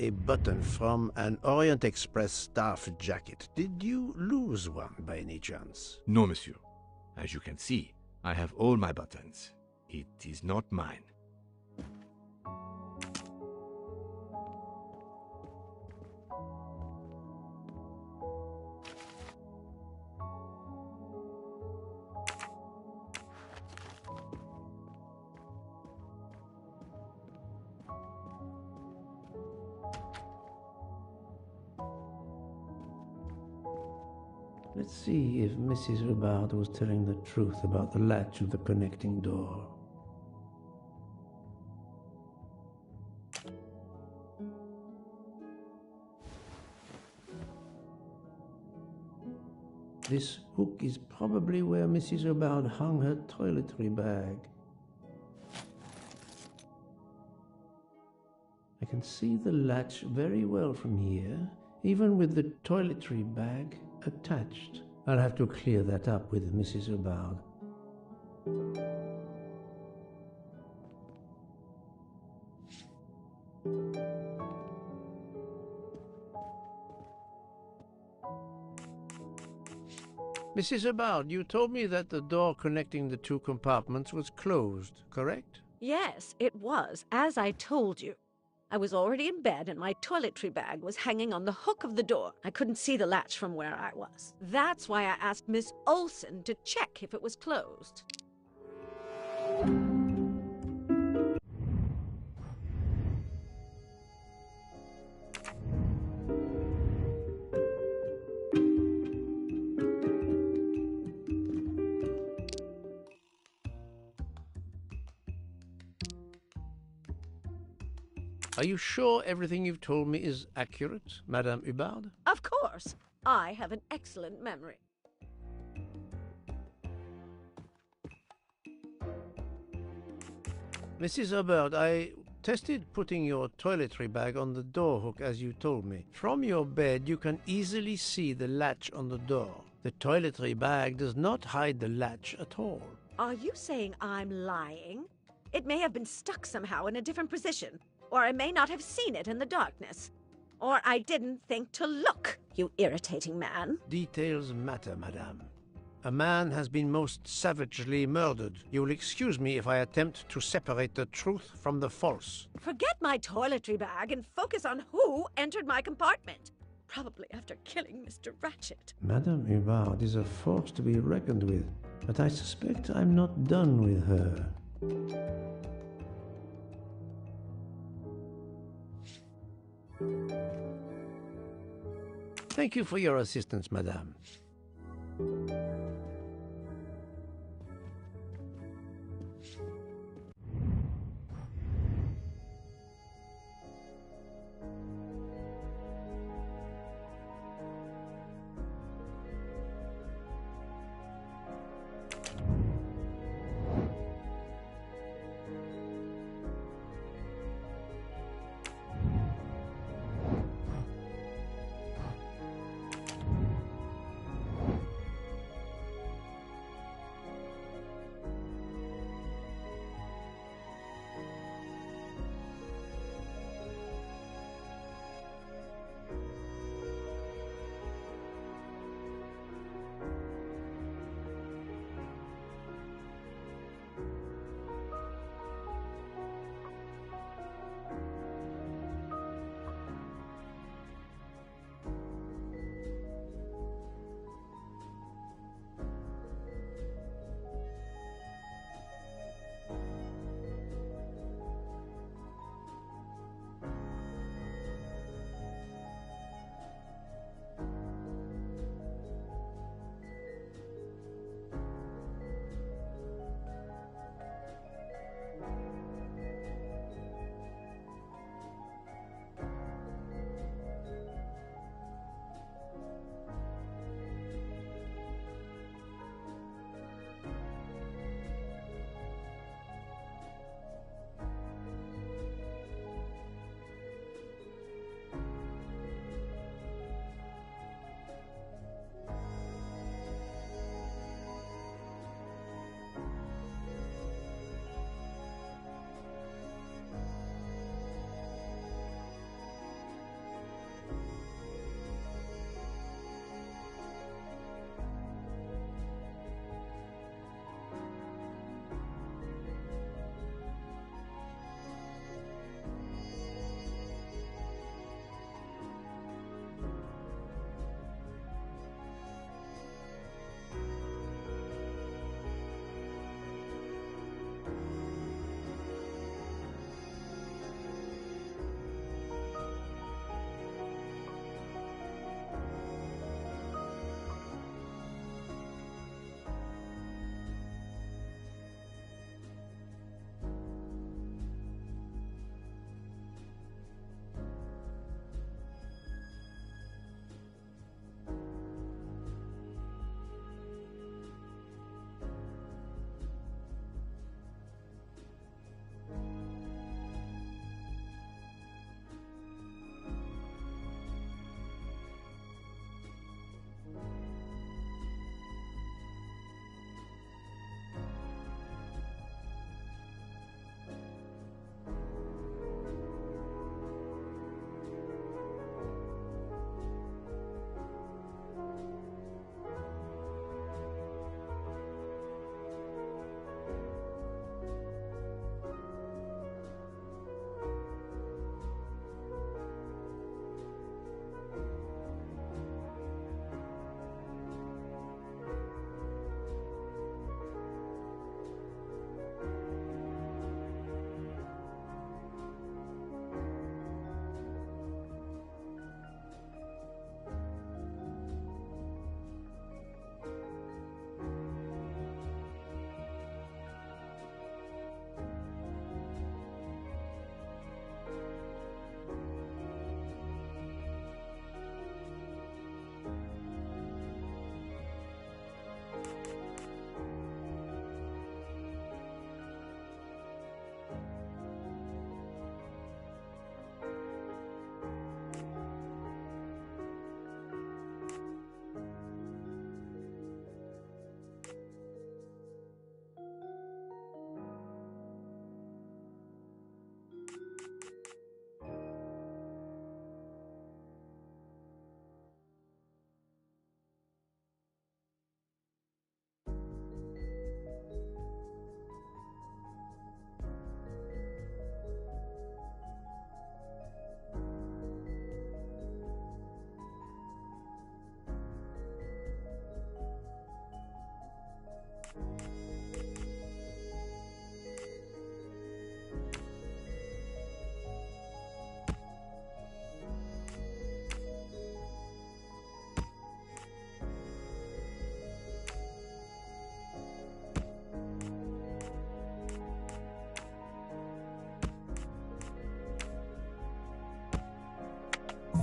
a button from an Orient Express staff jacket. Did you lose one by any chance? No, monsieur. As you can see, I have all my buttons. It is not mine. Let's see if Mrs. Hubbard was telling the truth about the latch of the connecting door. This hook is probably where Mrs. Hubbard hung her toiletry bag. I can see the latch very well from here, even with the toiletry bag attached. I'll have to clear that up with Mrs. Hubbard. Mrs. Hubbard, you told me that the door connecting the two compartments was closed, correct? Yes, it was, as I told you. I was already in bed and my toiletry bag was hanging on the hook of the door. I couldn't see the latch from where I was. That's why I asked Miss Olson to check if it was closed. Are you sure everything you've told me is accurate, Madame Hubbard? Of course. I have an excellent memory. Mrs. Hubbard, I tested putting your toiletry bag on the door hook as you told me. From your bed, you can easily see the latch on the door. The toiletry bag does not hide the latch at all. Are you saying I'm lying? It may have been stuck somehow in a different position, or I may not have seen it in the darkness. Or I didn't think to look, you irritating man. Details matter, madame. A man has been most savagely murdered. You will excuse me if I attempt to separate the truth from the false. Forget my toiletry bag and focus on who entered my compartment. Probably after killing Mr. Ratchet. Madame Hubbard is a force to be reckoned with, but I suspect I'm not done with her. Thank you for your assistance, madame.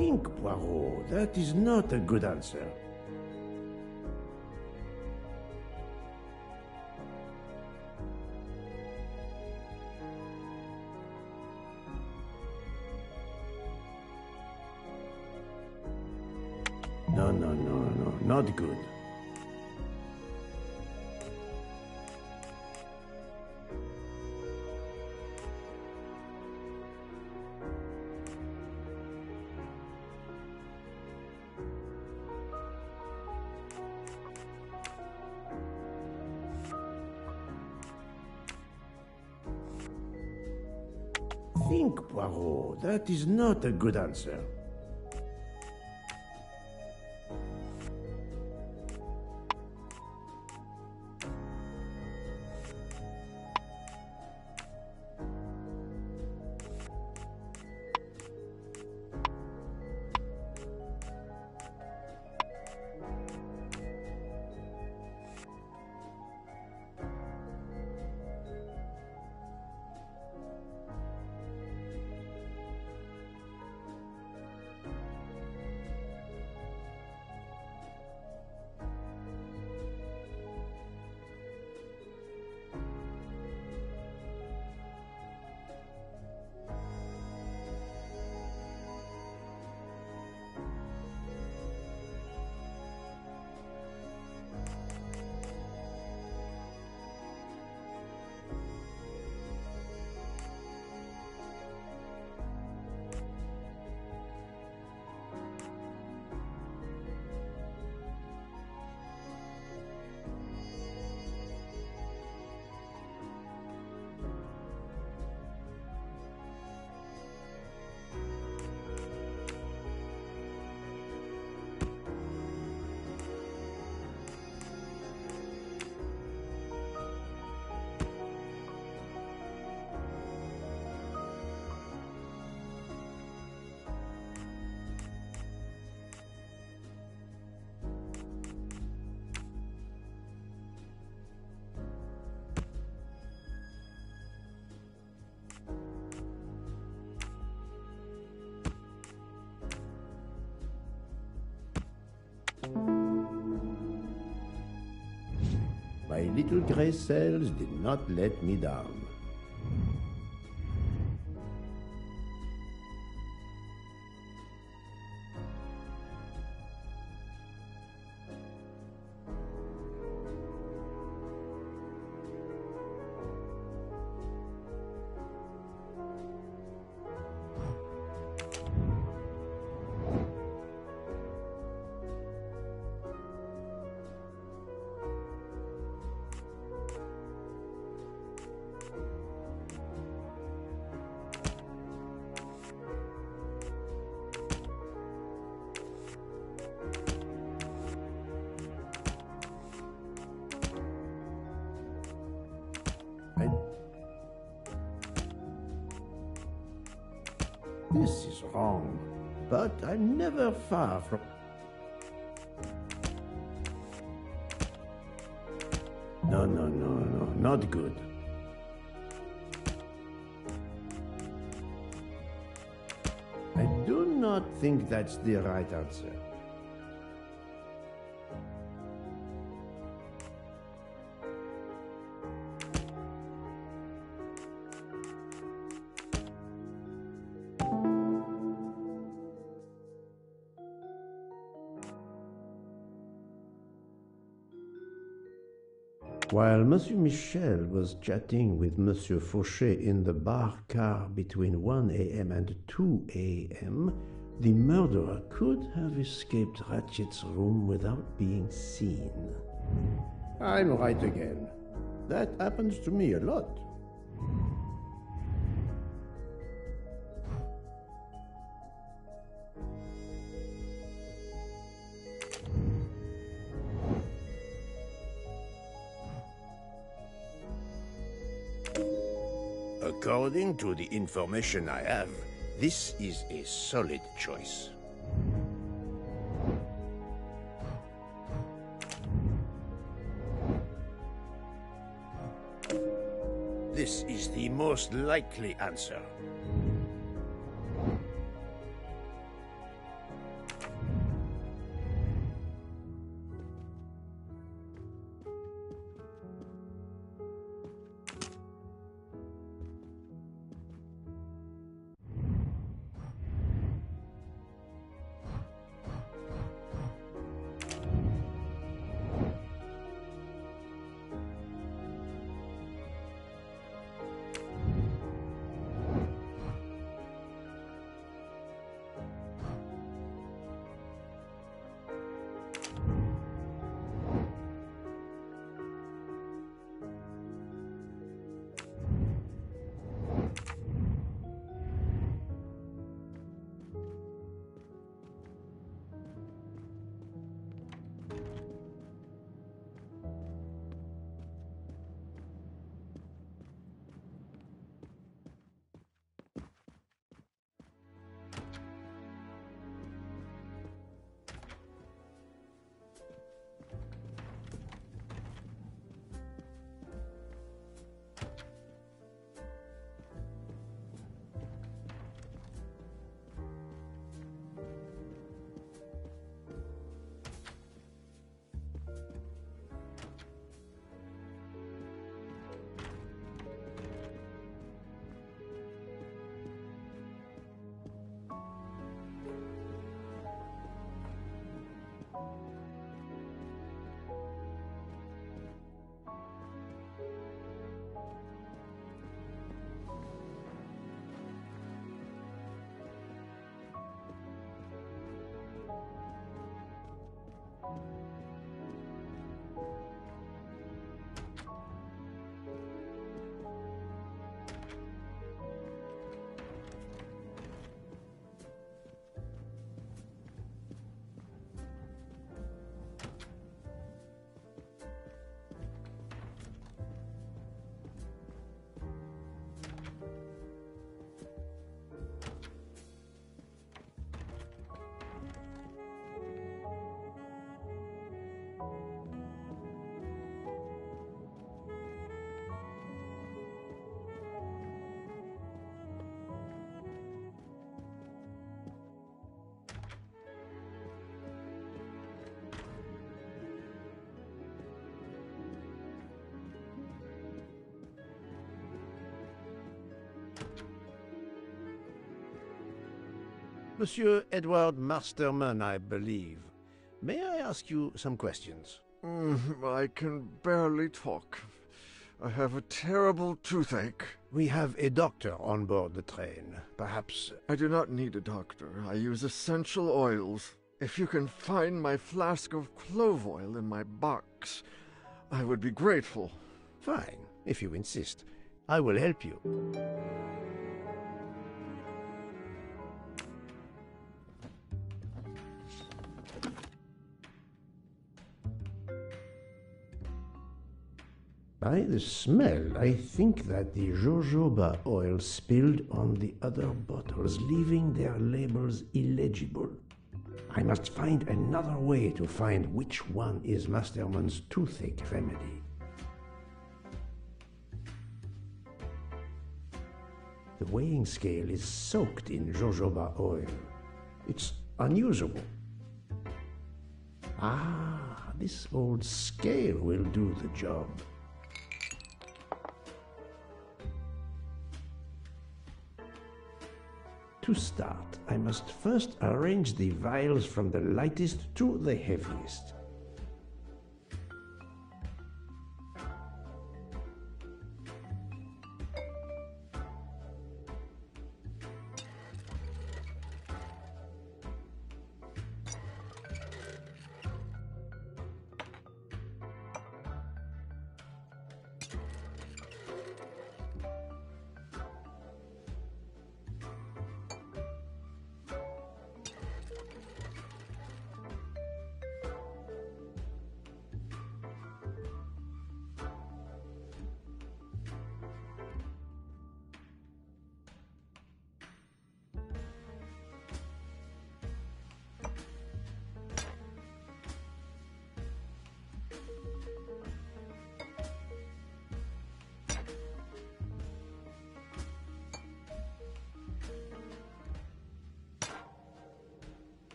Think, Poirot. That is not a good answer. No, not good. Think, Poirot. That is not a good answer. My little gray cells did not let me down. This is wrong, but I'm never far from... No, not good. I do not think that's the right answer. While Monsieur Michel was chatting with Monsieur Fauchet in the bar car between 1 a.m. and 2 a.m., the murderer could have escaped Ratchet's room without being seen. I'm right again. That happens to me a lot. According to the information I have, this is a solid choice. This is the most likely answer. Monsieur Edward Masterman, I believe. May I ask you some questions? I can barely talk. I have a terrible toothache. We have a doctor on board the train. Perhaps... I do not need a doctor. I use essential oils. If you can find my flask of clove oil in my box, I would be grateful. Fine, if you insist. I will help you. By the smell, I think that the jojoba oil spilled on the other bottles, leaving their labels illegible. I must find another way to find which one is Masterman's toothache remedy. The weighing scale is soaked in jojoba oil. It's unusable. Ah, this old scale will do the job. To start, I must first arrange the vials from the lightest to the heaviest.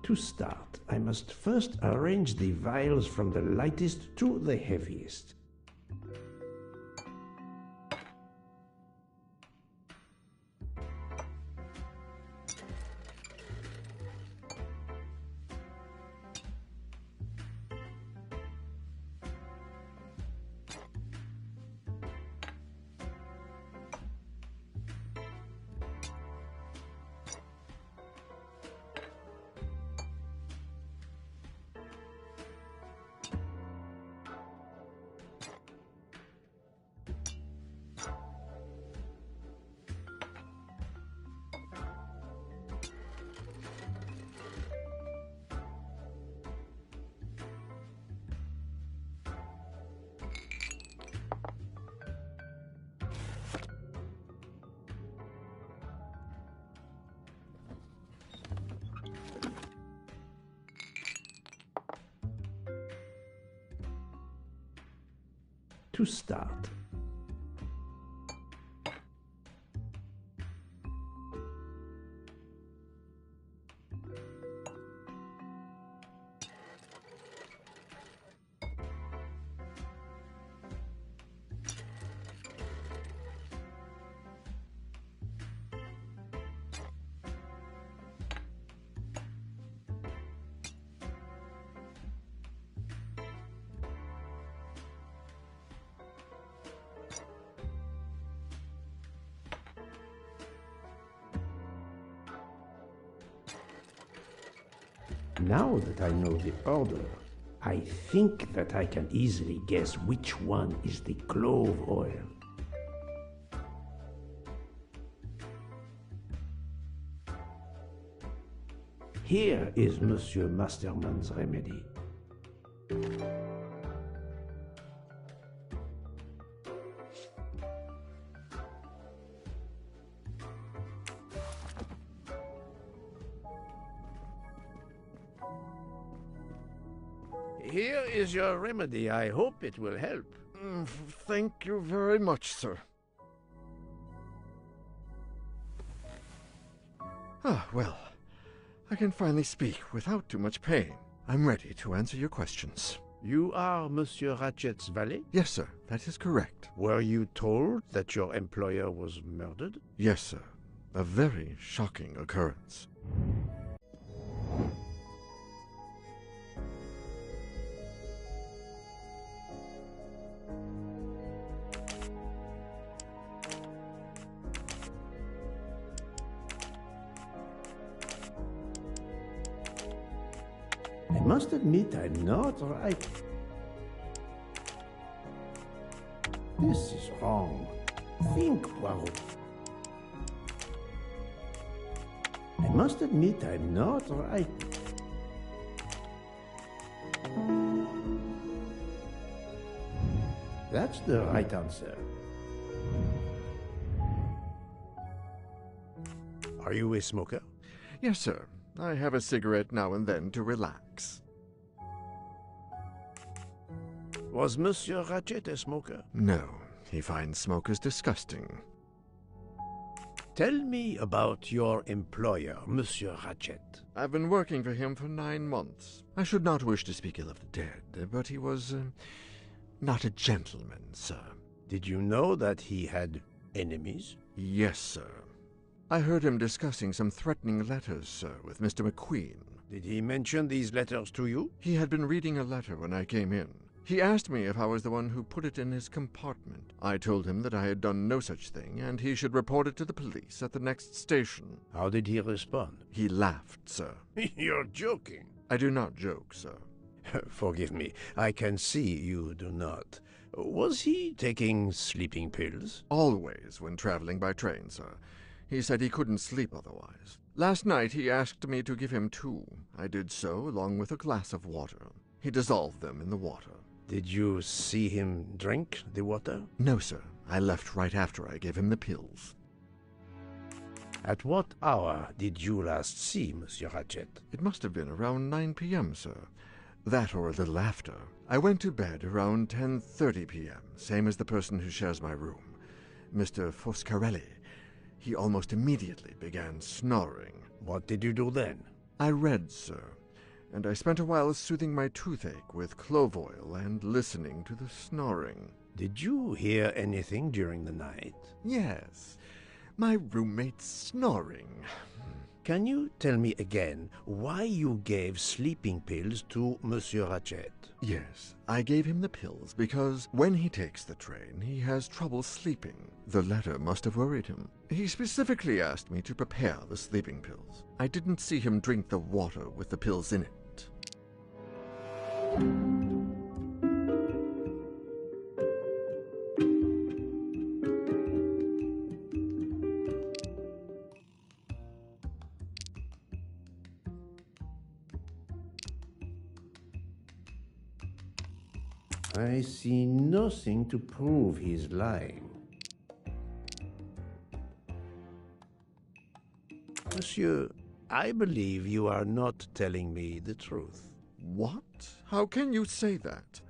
To start, I must first arrange the vials from the lightest to the heaviest. To start, now that I know the order, I think that I can easily guess which one is the clove oil. Here is Monsieur Masterman's remedy. Here is your remedy. I hope it will help. Thank you very much, sir. Ah, well, I can finally speak without too much pain. I'm ready to answer your questions. You are Monsieur Ratchet's valet? Yes, sir, that is correct. Were you told that your employer was murdered? Yes, sir. A very shocking occurrence. I must admit I'm not right. This is wrong. Think, Poirot. I must admit I'm not right. That's the right answer. Are you a smoker? Yes, sir. I have a cigarette now and then to relax. Was Monsieur Ratchet a smoker? No, he finds smokers disgusting. Tell me about your employer, Monsieur Ratchet. I've been working for him for 9 months. I should not wish to speak ill of the dead, but he was not a gentleman, sir. Did you know that he had enemies? Yes, sir. I heard him discussing some threatening letters, sir, with Mr. McQueen. Did he mention these letters to you? He had been reading a letter when I came in. He asked me if I was the one who put it in his compartment. I told him that I had done no such thing, and he should report it to the police at the next station. How did he respond? He laughed, sir. You're joking. I do not joke, sir. Forgive me, I can see you do not. Was he taking sleeping pills? Always when traveling by train, sir. He said he couldn't sleep otherwise. Last night he asked me to give him 2. I did so, along with a glass of water. He dissolved them in the water. Did you see him drink the water? No, sir. I left right after I gave him the pills. At what hour did you last see Monsieur Ratchet? It must have been around 9 p.m., sir. That or a little after. I went to bed around 10:30 p.m., same as the person who shares my room, Mr. Foscarelli. He almost immediately began snoring. What did you do then? I read, sir, and I spent a while soothing my toothache with clove oil and listening to the snoring. Did you hear anything during the night? Yes, my roommate's snoring. Can you tell me again why you gave sleeping pills to Monsieur Ratchet? Yes, I gave him the pills because when he takes the train, he has trouble sleeping. The letter must have worried him. He specifically asked me to prepare the sleeping pills. I didn't see him drink the water with the pills in it. I see nothing to prove he's lying. Monsieur, I believe you are not telling me the truth. What? How can you say that?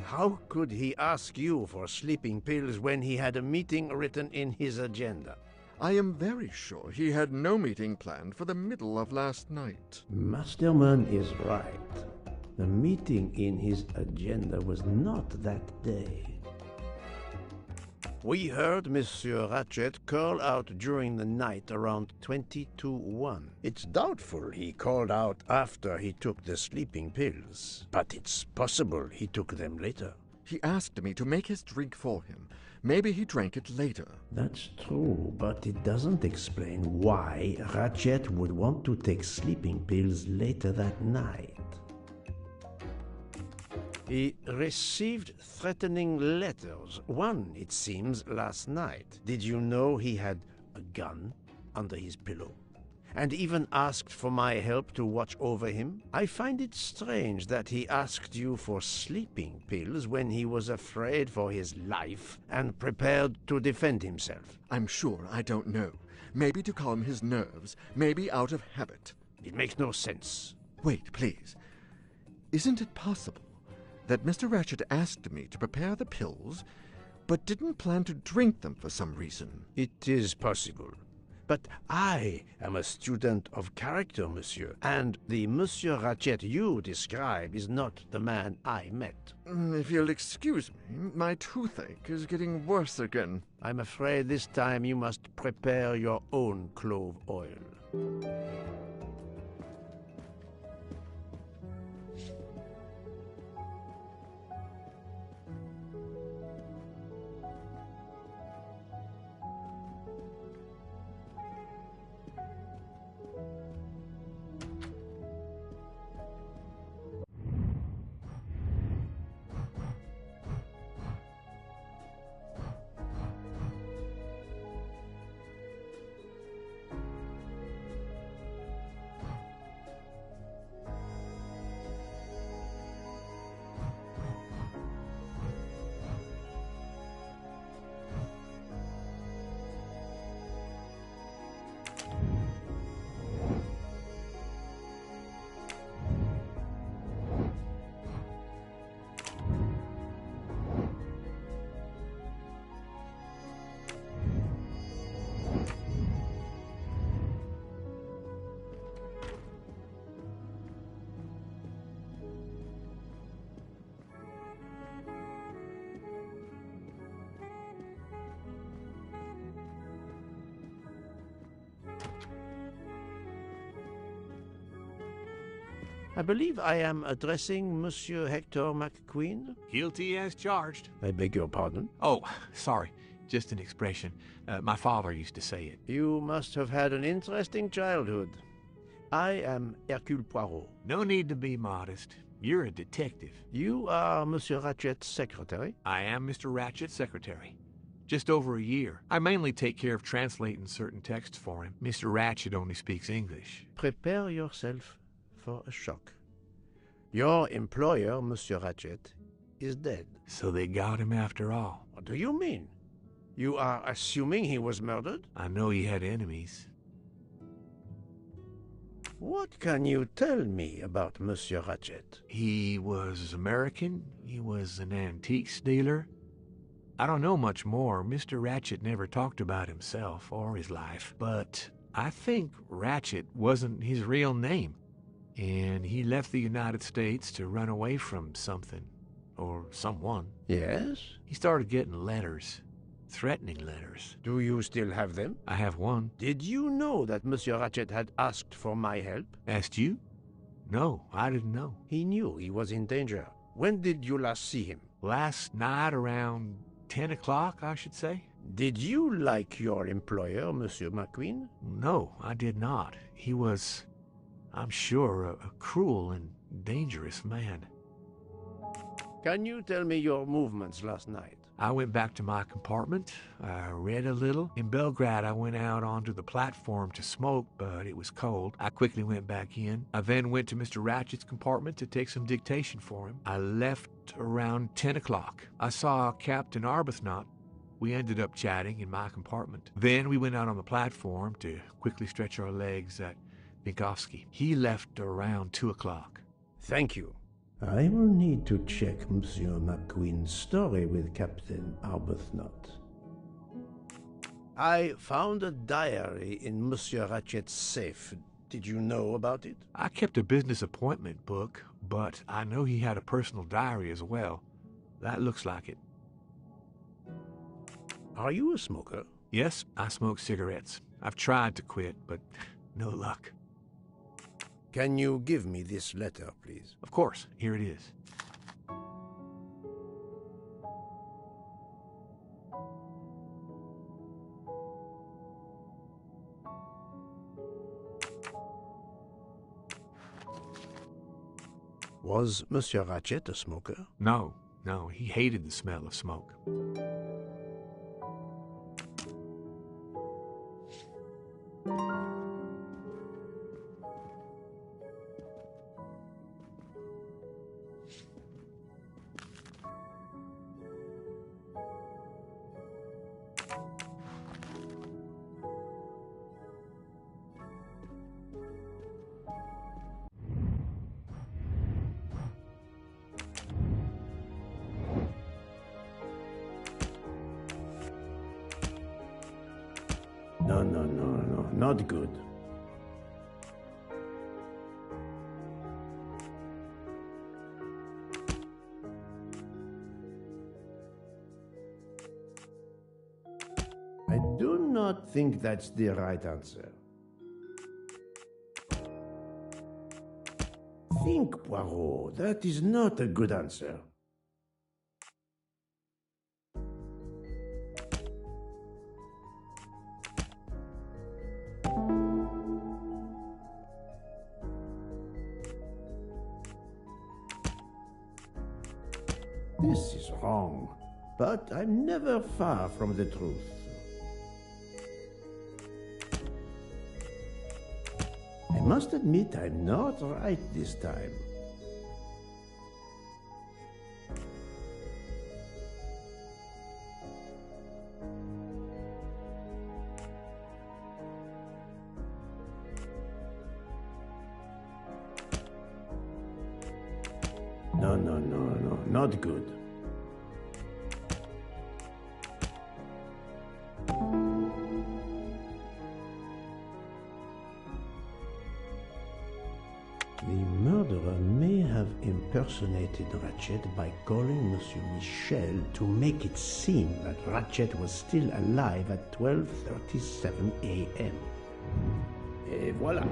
How could he ask you for sleeping pills when he had a meeting written in his agenda? I am very sure he had no meeting planned for the middle of last night. Masterman is right. The meeting in his agenda was not that day. We heard Monsieur Ratchet call out during the night around 20 to 1. It's doubtful he called out after he took the sleeping pills, but it's possible he took them later. He asked me to make his drink for him, Maybe he drank it later. That's true, but it doesn't explain why Ratchet would want to take sleeping pills later that night. He received threatening letters, one, it seems, last night. Did you know he had a gun under his pillow? And even asked for my help to watch over him? I find it strange that he asked you for sleeping pills when he was afraid for his life and prepared to defend himself. I'm sure I don't know. Maybe to calm his nerves, maybe out of habit. It makes no sense. Wait, please. Isn't it possible that Mr. Ratchet asked me to prepare the pills, but didn't plan to drink them for some reason? It is possible. But I am a student of character, monsieur, and the Monsieur Ratchet you describe is not the man I met. If you'll excuse me, my toothache is getting worse again. I'm afraid this time you must prepare your own clove oil. I believe I am addressing Monsieur Hector McQueen. Guilty as charged. I beg your pardon. Oh, sorry. Just an expression. My father used to say it. You must have had an interesting childhood. I am Hercule Poirot. No need to be modest. You're a detective. You are Monsieur Ratchet's secretary? I am Mr. Ratchet's secretary. Just over a year. I mainly take care of translating certain texts for him. Mr. Ratchet only speaks English. Prepare yourself for a shock. Your employer, Monsieur Ratchet, is dead. So they got him after all. What do you mean? You are assuming he was murdered? I know he had enemies. What can you tell me about Monsieur Ratchet? He was American. He was an antiques dealer. I don't know much more. Mr. Ratchet never talked about himself or his life. But I think Ratchet wasn't his real name. And he left the United States to run away from something. Or someone. Yes? He started getting letters. Threatening letters. Do you still have them? I have one. Did you know that Monsieur Ratchet had asked for my help? Asked you? No, I didn't know. He knew he was in danger. When did you last see him? Last night around 10 o'clock, I should say. Did you like your employer, Monsieur McQueen? No, I did not. He was, I'm sure, a cruel and dangerous man. Can you tell me your movements last night? I went back to my compartment. I read a little. In Belgrade, I went out onto the platform to smoke, but it was cold. I quickly went back in. I then went to Mr. Ratchet's compartment to take some dictation for him. I left around 10 o'clock. I saw Captain Arbuthnot. We ended up chatting in my compartment. Then we went out on the platform to quickly stretch our legs at Binkovsky. He left around 2 o'clock. Thank you. I will need to check Monsieur McQueen's story with Captain Arbuthnot. I found a diary in Monsieur Ratchet's safe. Did you know about it? I kept a business appointment book, but I know he had a personal diary as well. That looks like it. Are you a smoker? Yes, I smoke cigarettes. I've tried to quit, but no luck. Can you give me this letter, please? Of course. Here it is. Was Monsieur Ratchet a smoker? No, he hated the smell of smoke. No, not good. I do not think that's the right answer. Think, Poirot, that is not a good answer. This is wrong, but I'm never far from the truth. I must admit I'm not right this time. No, not good. The murderer may have impersonated Ratchet by calling Monsieur Michel to make it seem that Ratchet was still alive at 12:37 a.m. Et voilà.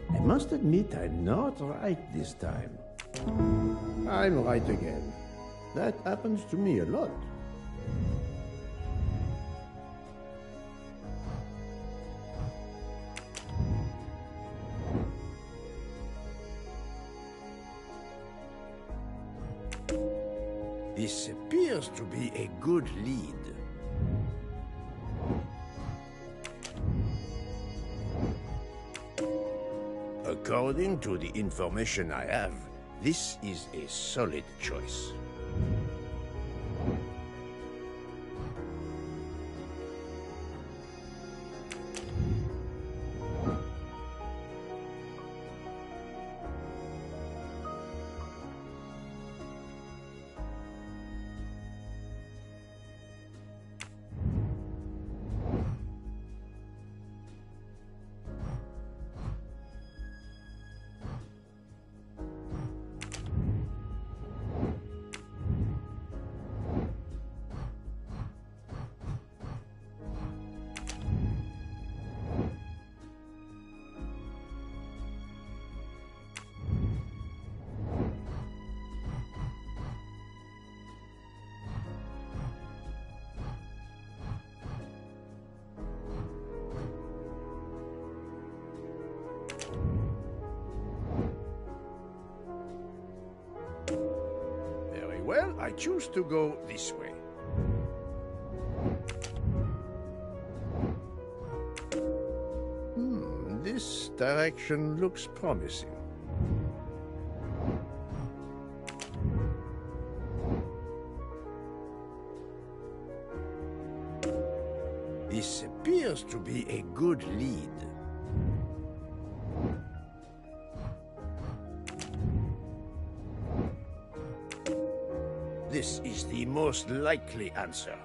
I must admit I'm not right this time. I'm right again. That happens to me a lot. This appears to be a good lead. According to the information I have, this is a solid choice. Well, I choose to go this way. This direction looks promising. This appears to be a good lead. This is the most likely answer.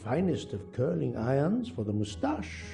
Finest of curling irons for the moustache.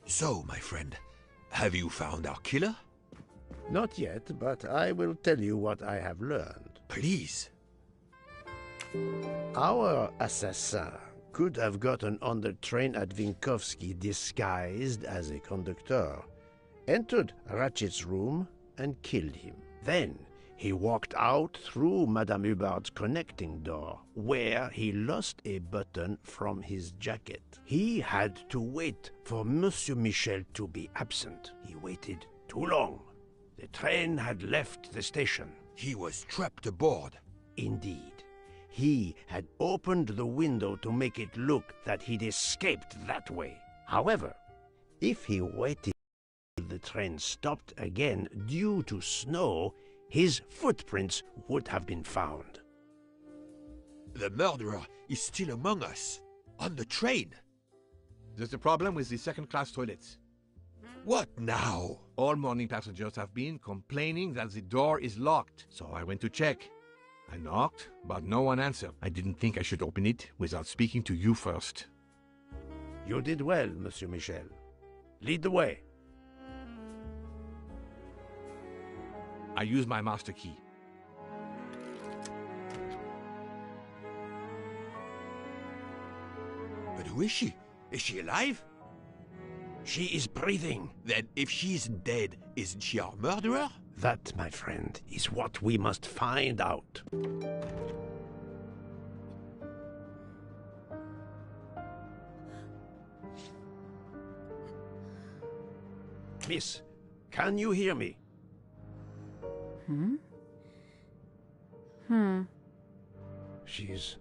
So, my friend, have you found our killer? Not yet, but I will tell you what I have learned. Please. Our assassin could have gotten on the train at Vinkovsky disguised as a conductor, entered Ratchet's room, and killed him. Then he walked out through Madame Hubbard's connecting door, where he lost a button from his jacket. He had to wait for Monsieur Michel to be absent. He waited too long. The train had left the station. He was trapped aboard. Indeed. He had opened the window to make it look that he'd escaped that way. However, if he waited till the train stopped again due to snow, his footprints would have been found. The murderer is still among us, on the train. There's a problem with the second-class toilets. What now? All morning passengers have been complaining that the door is locked, so I went to check. I knocked, but no one answered. I didn't think I should open it without speaking to you first. You did well, Monsieur Michel. Lead the way. I use my master key. But who is she? Is she alive? She is breathing. Then if she's dead, isn't she our murderer? That, my friend, is what we must find out. Miss, can you hear me? She's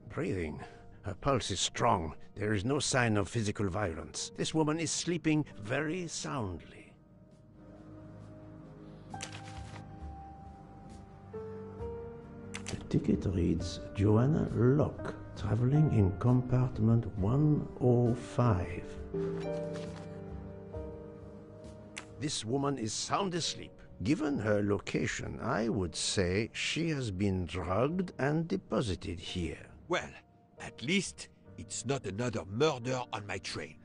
breathing. Her pulse is strong. There is no sign of physical violence. This woman is sleeping very soundly. The ticket reads Joanna Locke, traveling in compartment 105. This woman is sound asleep. Given her location, I would say she has been drugged and deposited here. Well, at least it's not another murder on my train.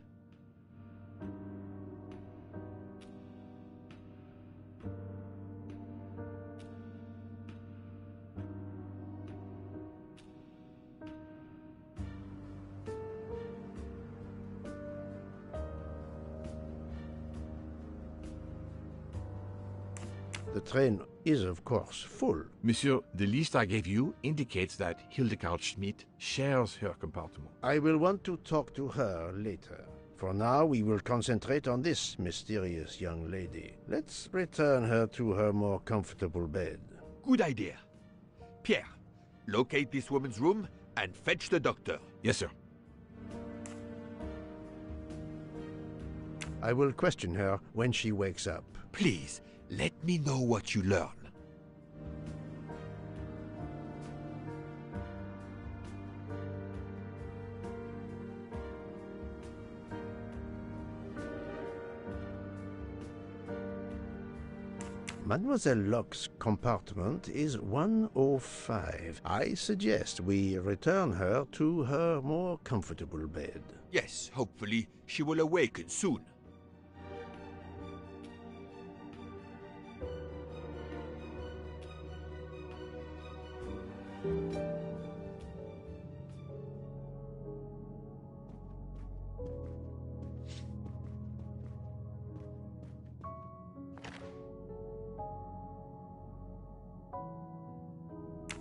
The train is, of course, full. Monsieur, the list I gave you indicates that Hildegard Schmidt shares her compartment. I will want to talk to her later. For now, we will concentrate on this mysterious young lady. Let's return her to her more comfortable bed. Good idea. Pierre, locate this woman's room and fetch the doctor. Yes, sir. I will question her when she wakes up. Please, let me know what you learn. Mademoiselle Locke's compartment is 105. I suggest we return her to her more comfortable bed. Yes, hopefully she will awaken soon.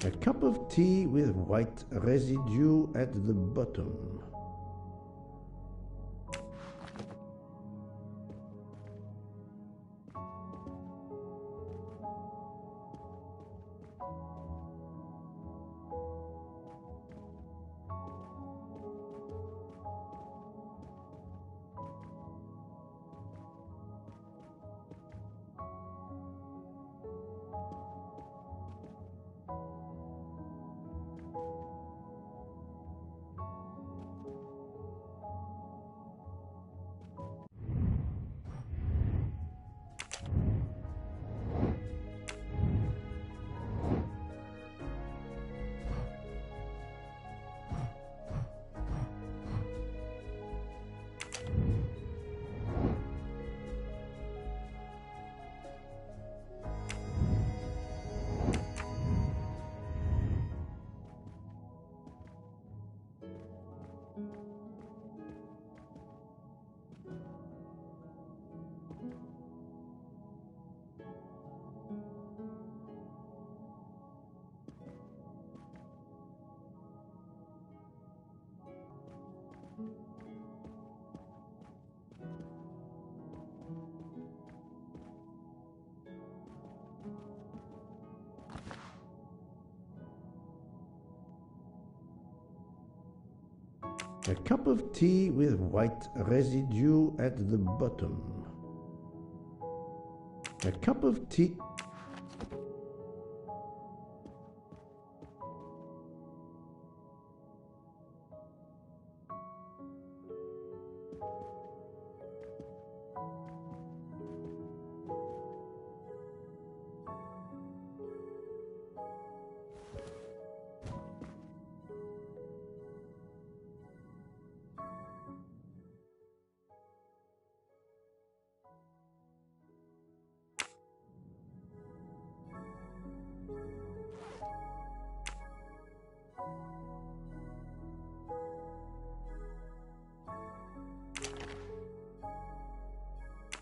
A cup of tea with white residue at the bottom. A cup of tea with white residue at the bottom. A cup of tea.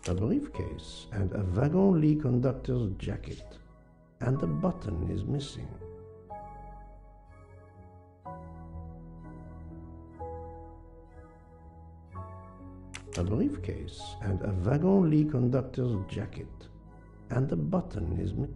A briefcase and a wagon-lit conductor's jacket, and a button is missing. A briefcase and a wagon-lit conductor's jacket, and a button is missing.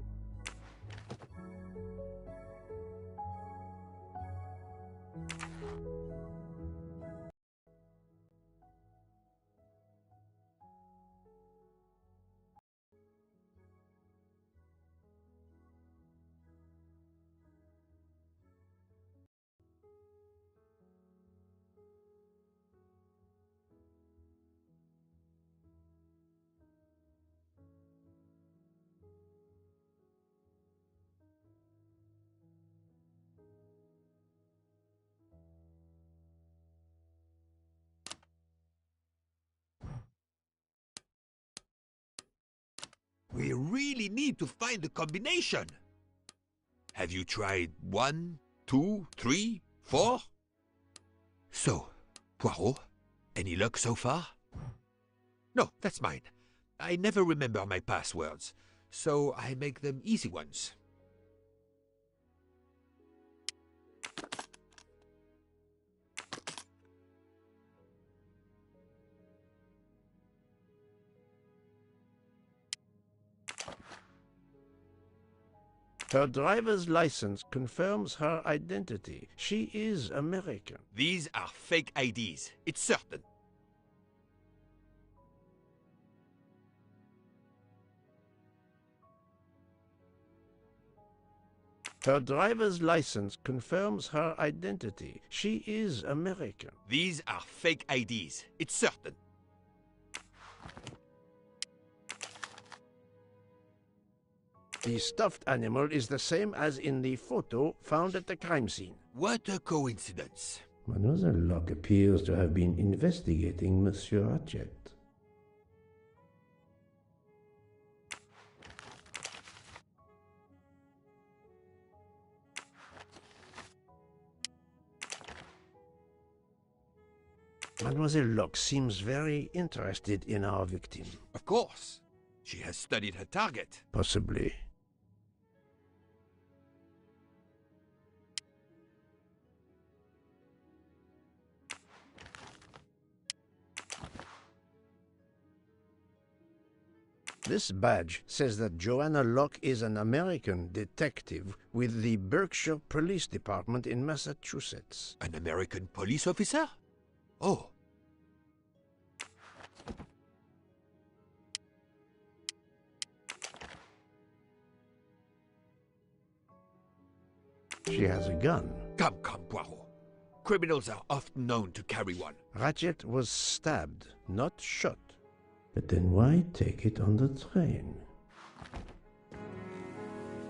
We really need to find the combination. Have you tried 1, 2, 3, 4? So, Poirot, any luck so far? No, that's mine. I never remember my passwords, so I make them easy ones. Her driver's license confirms her identity. She is American. These are fake IDs, it's certain. Her driver's license confirms her identity. She is American. These are fake IDs, it's certain. The stuffed animal is the same as in the photo found at the crime scene. What a coincidence. Mademoiselle Locke appears to have been investigating Monsieur Ratchet. Mademoiselle Locke seems very interested in our victim. Of course. She has studied her target. Possibly. This badge says that Joanna Locke is an American detective with the Berkshire Police Department in Massachusetts. An American police officer? Oh. She has a gun. Come, Poirot. Criminals are often known to carry one. Ratchet was stabbed, not shot. But then why take it on the train?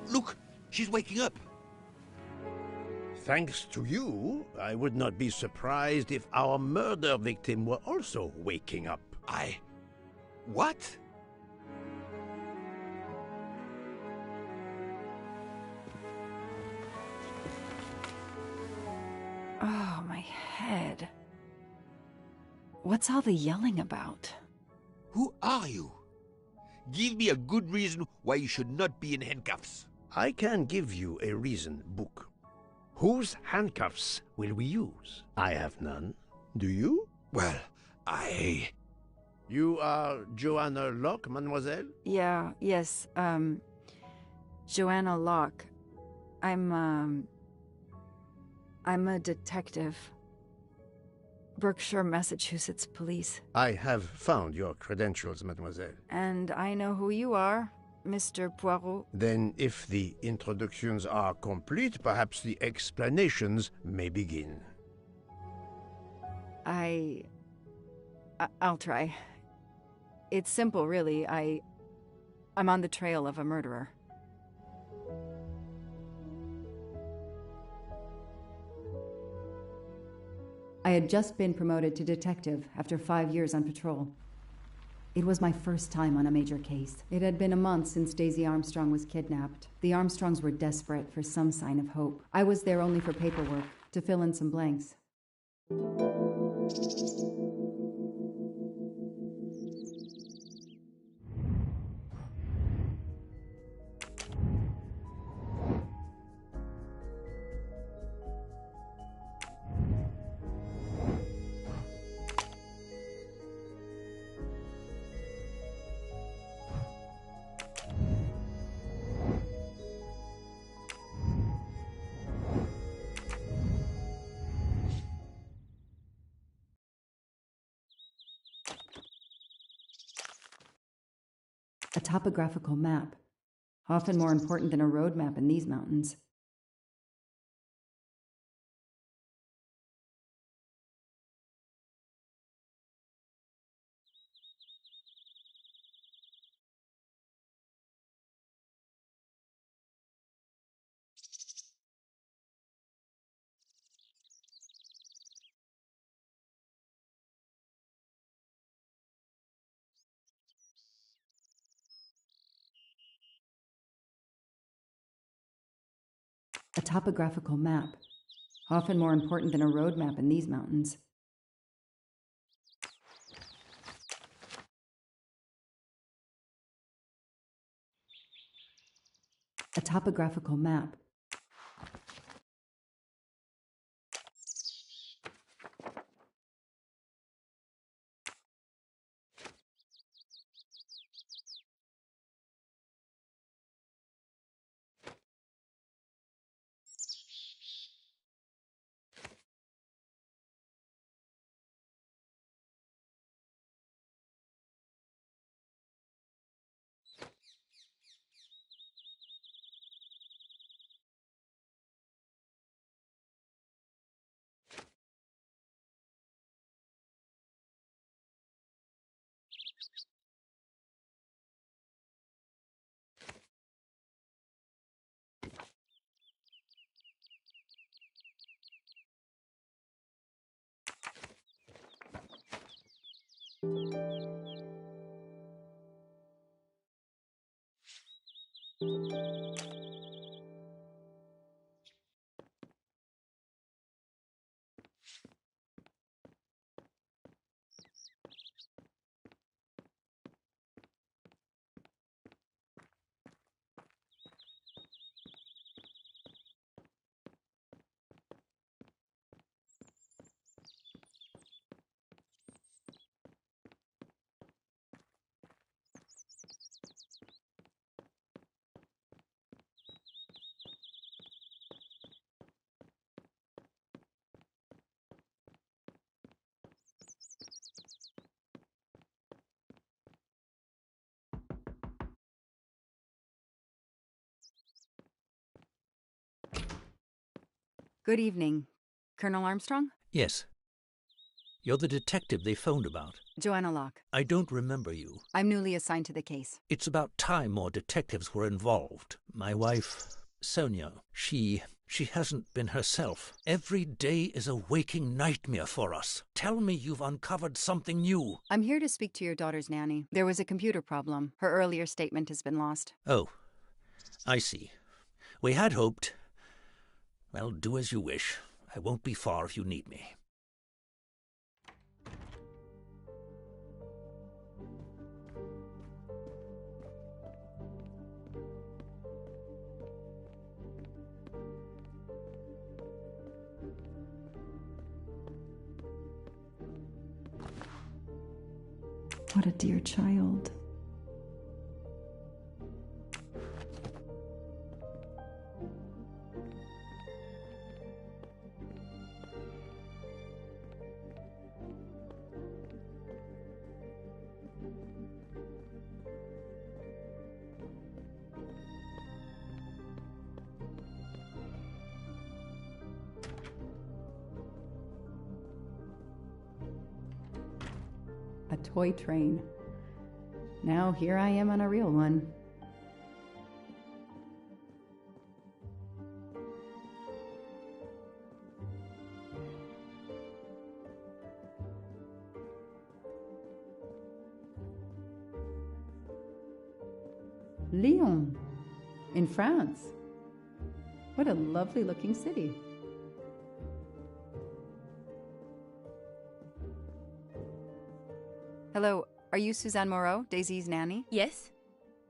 Look, she's waking up. Thanks to you, I would not be surprised if our murder victim were also waking up. What? Oh, my head. What's all the yelling about? Who are you? Give me a good reason why you should not be in handcuffs. I can give you a reason, Book. Whose handcuffs will we use? I have none. Do you? Well, You are Joanna Locke, mademoiselle? Yes, Joanna Locke. I'm a detective. Berkshire, Massachusetts Police. I have found your credentials, mademoiselle. And I know who you are, Mr. Poirot. Then, if the introductions are complete, perhaps the explanations may begin. I'll try. It's simple, really. I'm on the trail of a murderer. I had just been promoted to detective after 5 years on patrol. It was my first time on a major case. It had been a month since Daisy Armstrong was kidnapped. The Armstrongs were desperate for some sign of hope. I was there only for paperwork, to fill in some blanks. A topographical map, often more important than a road map in these mountains. A topographical map. Often more important than a road map in these mountains. A topographical map. Good evening. Colonel Armstrong? Yes. You're the detective they phoned about. Joanna Locke. I don't remember you. I'm newly assigned to the case. It's about time more detectives were involved. My wife, Sonia, she hasn't been herself. Every day is a waking nightmare for us. Tell me you've uncovered something new. I'm here to speak to your daughter's nanny. There was a computer problem. Her earlier statement has been lost. Oh, I see. We had hoped. Well, do as you wish. I won't be far if you need me. What a dear child. A toy train. Now here I am on a real one. Lyon, in France. What a lovely looking city. Hello, are you Suzanne Moreau, Daisy's nanny? Yes?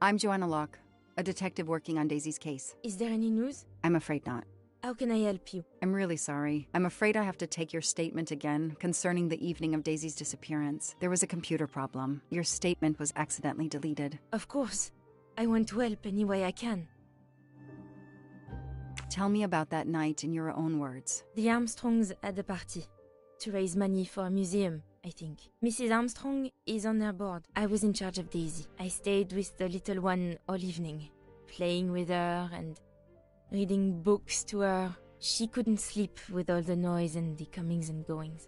I'm Joanna Locke, a detective working on Daisy's case. Is there any news? I'm afraid not. How can I help you? I'm really sorry. I'm afraid I have to take your statement again concerning the evening of Daisy's disappearance. There was a computer problem. Your statement was accidentally deleted. Of course. I want to help any way I can. Tell me about that night in your own words. The Armstrongs had a party to raise money for a museum, I think. Mrs. Armstrong is on her board. I was in charge of Daisy. I stayed with the little one all evening, playing with her and reading books to her. She couldn't sleep with all the noise and the comings and goings.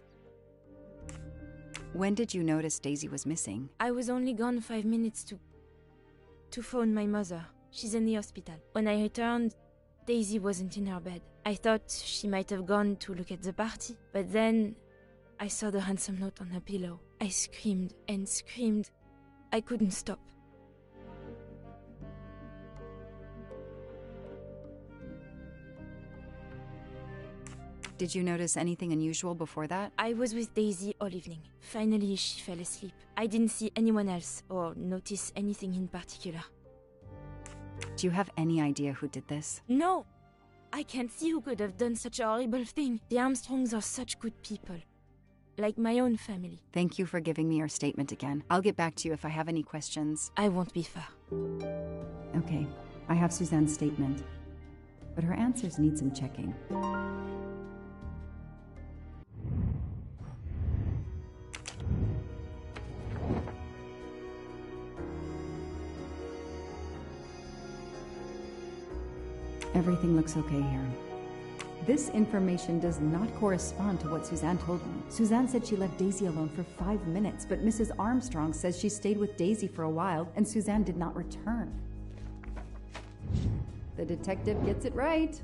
When did you notice Daisy was missing? I was only gone 5 minutes to phone my mother. She's in the hospital. When I returned, Daisy wasn't in her bed. I thought she might have gone to look at the party, but then I saw the ransom note on her pillow. I screamed and screamed. I couldn't stop. Did you notice anything unusual before that? I was with Daisy all evening. Finally, she fell asleep. I didn't see anyone else or notice anything in particular. Do you have any idea who did this? No! I can't see who could have done such a horrible thing. The Armstrongs are such good people. Like my own family. Thank you for giving me your statement again. I'll get back to you if I have any questions. I won't be far. Okay, I have Suzanne's statement, but her answers need some checking. Everything looks okay here. This information does not correspond to what Suzanne told me. Suzanne said she left Daisy alone for 5 minutes, but Mrs. Armstrong says she stayed with Daisy for a while and Suzanne did not return. The detective gets it right.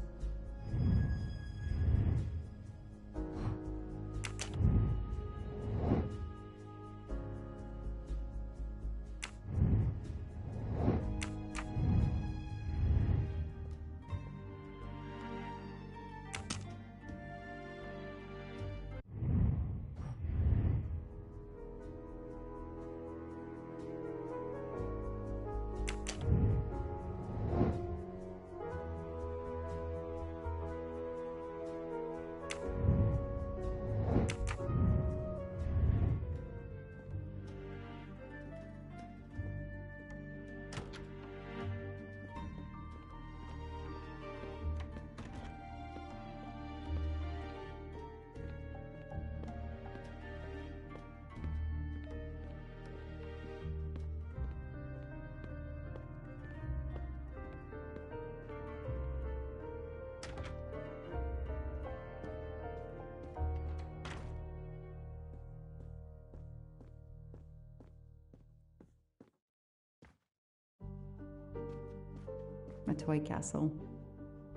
A toy castle.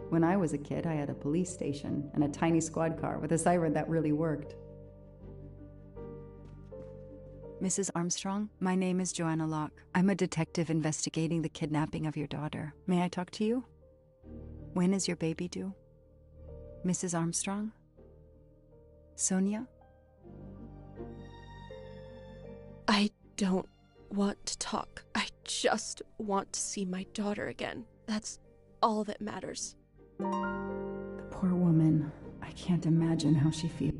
When I was a kid, I had a police station and a tiny squad car with a siren that really worked. Mrs. Armstrong, my name is Joanna Locke. I'm a detective investigating the kidnapping of your daughter. May I talk to you? When is your baby due? Mrs. Armstrong? Sonia? I don't want to talk. I just want to see my daughter again. That's all that matters. The poor woman. I can't imagine how she feels.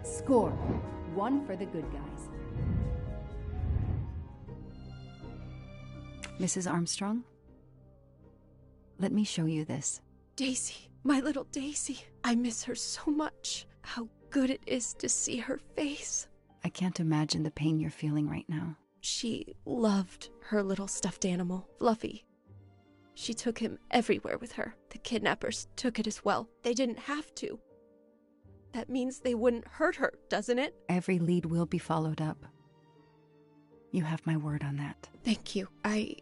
Score. 1 for the good guys. Mrs. Armstrong? Let me show you this. Daisy, my little Daisy. I miss her so much. How good it is to see her face. I can't imagine the pain you're feeling right now. She loved her little stuffed animal, Fluffy. She took him everywhere with her. The kidnappers took it as well. They didn't have to. That means they wouldn't hurt her, doesn't it? Every lead will be followed up. You have my word on that. Thank you. I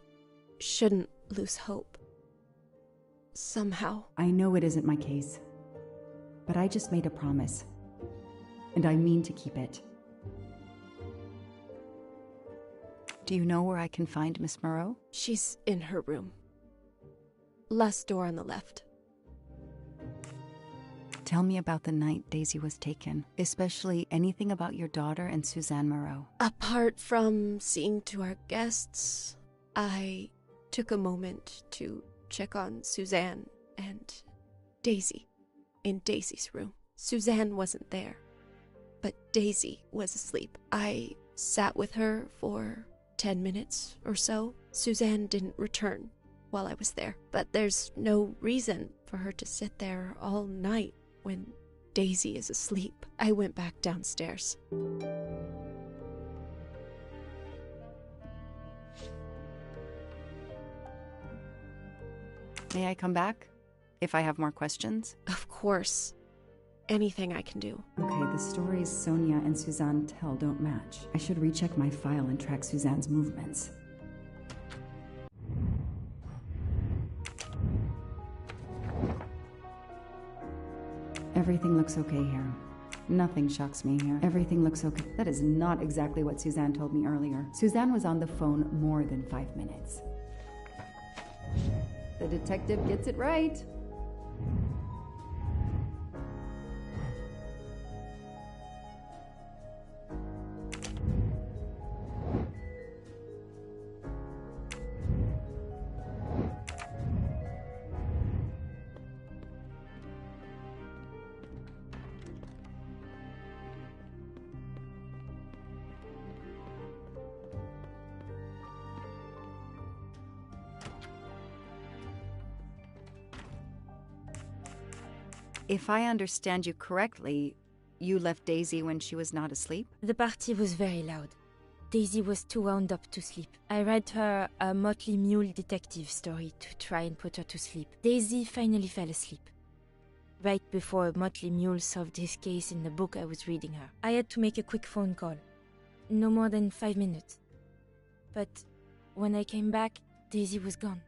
shouldn't lose hope. Somehow. I know it isn't my case, but I just made a promise, and I mean to keep it. Do you know where I can find Miss Moreau? She's in her room. Last door on the left. Tell me about the night Daisy was taken, especially anything about your daughter and Suzanne Moreau. Apart from seeing to our guests, I took a moment to check on Suzanne and Daisy in Daisy's room. Suzanne wasn't there, but Daisy was asleep. I sat with her for 10 minutes or so. Suzanne didn't return while I was there, but there's no reason for her to sit there all night when Daisy is asleep. I went back downstairs. May I come back if I have more questions? Of course. Anything I can do. Okay, the stories Sonia and Suzanne tell don't match. I should recheck my file and track Suzanne's movements. Everything looks okay here. Nothing shocks me here. Everything looks okay. That is not exactly what Suzanne told me earlier. Suzanne was on the phone more than 5 minutes. The detective gets it right. If I understand you correctly, you left Daisy when she was not asleep? The party was very loud. Daisy was too wound up to sleep. I read her a Motley Mule detective story to try and put her to sleep. Daisy finally fell asleep. Right before Motley Mule solved his case in the book I was reading her. I had to make a quick phone call. No more than 5 minutes. But when I came back, Daisy was gone.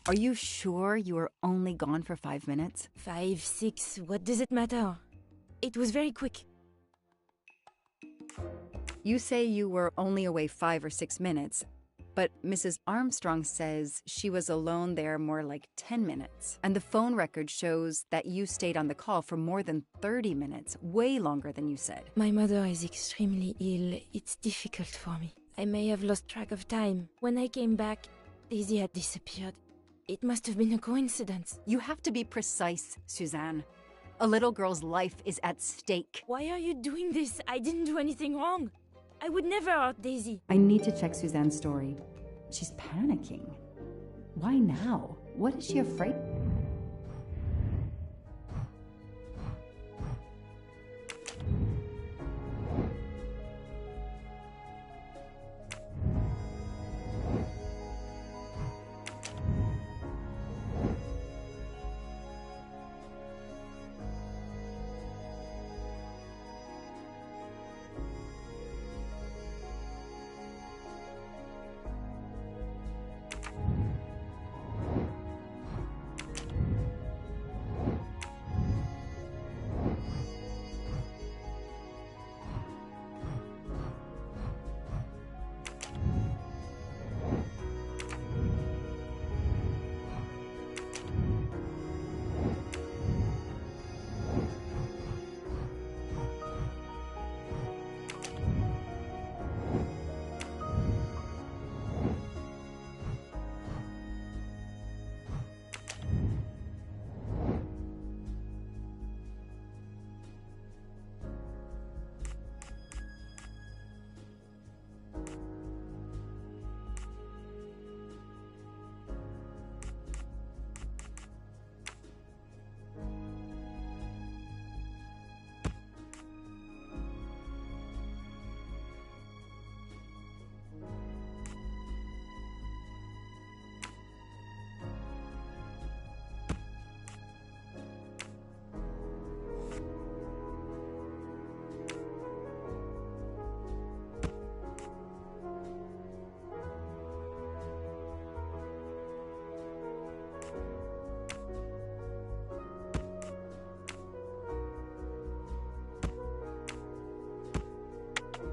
Are you sure you were only gone for 5 minutes? 5, 6, what does it matter? It was very quick. You say you were only away 5 or 6 minutes, but Mrs. Armstrong says she was alone there more like 10 minutes. And the phone record shows that you stayed on the call for more than 30 minutes, way longer than you said. My mother is extremely ill. It's difficult for me. I may have lost track of time. When I came back, Daisy had disappeared. It must have been a coincidence. You have to be precise, Suzanne. A little girl's life is at stake. Why are you doing this? I didn't do anything wrong. I would never hurt Daisy. I need to check Suzanne's story. She's panicking. Why now? What is she afraid?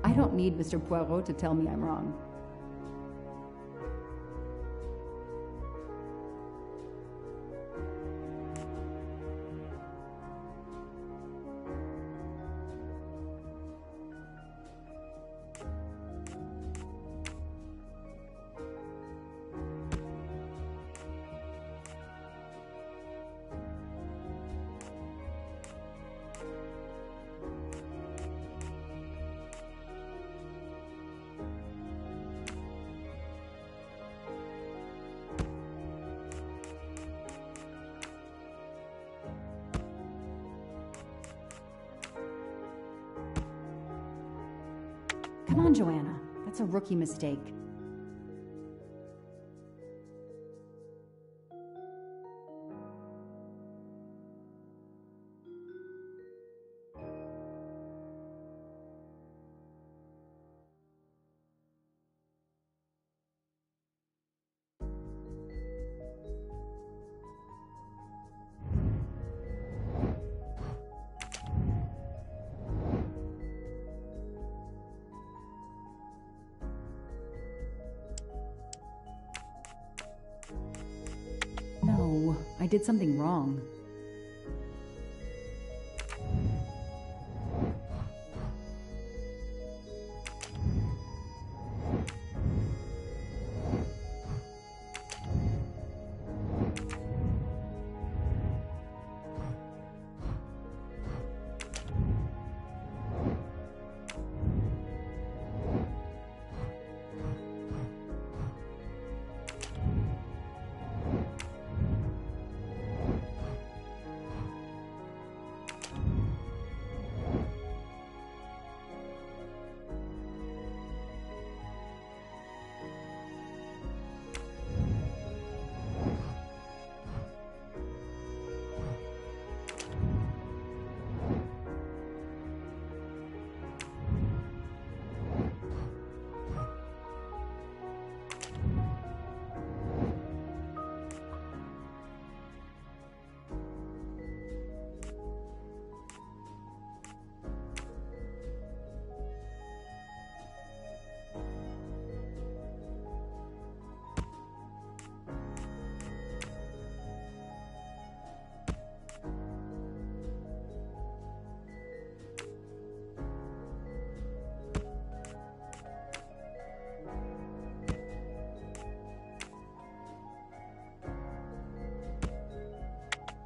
I don't need Mr. Poirot to tell me I'm wrong. Come on, Joanna. That's a rookie mistake. I did something wrong.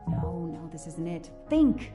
No, this isn't it. Think!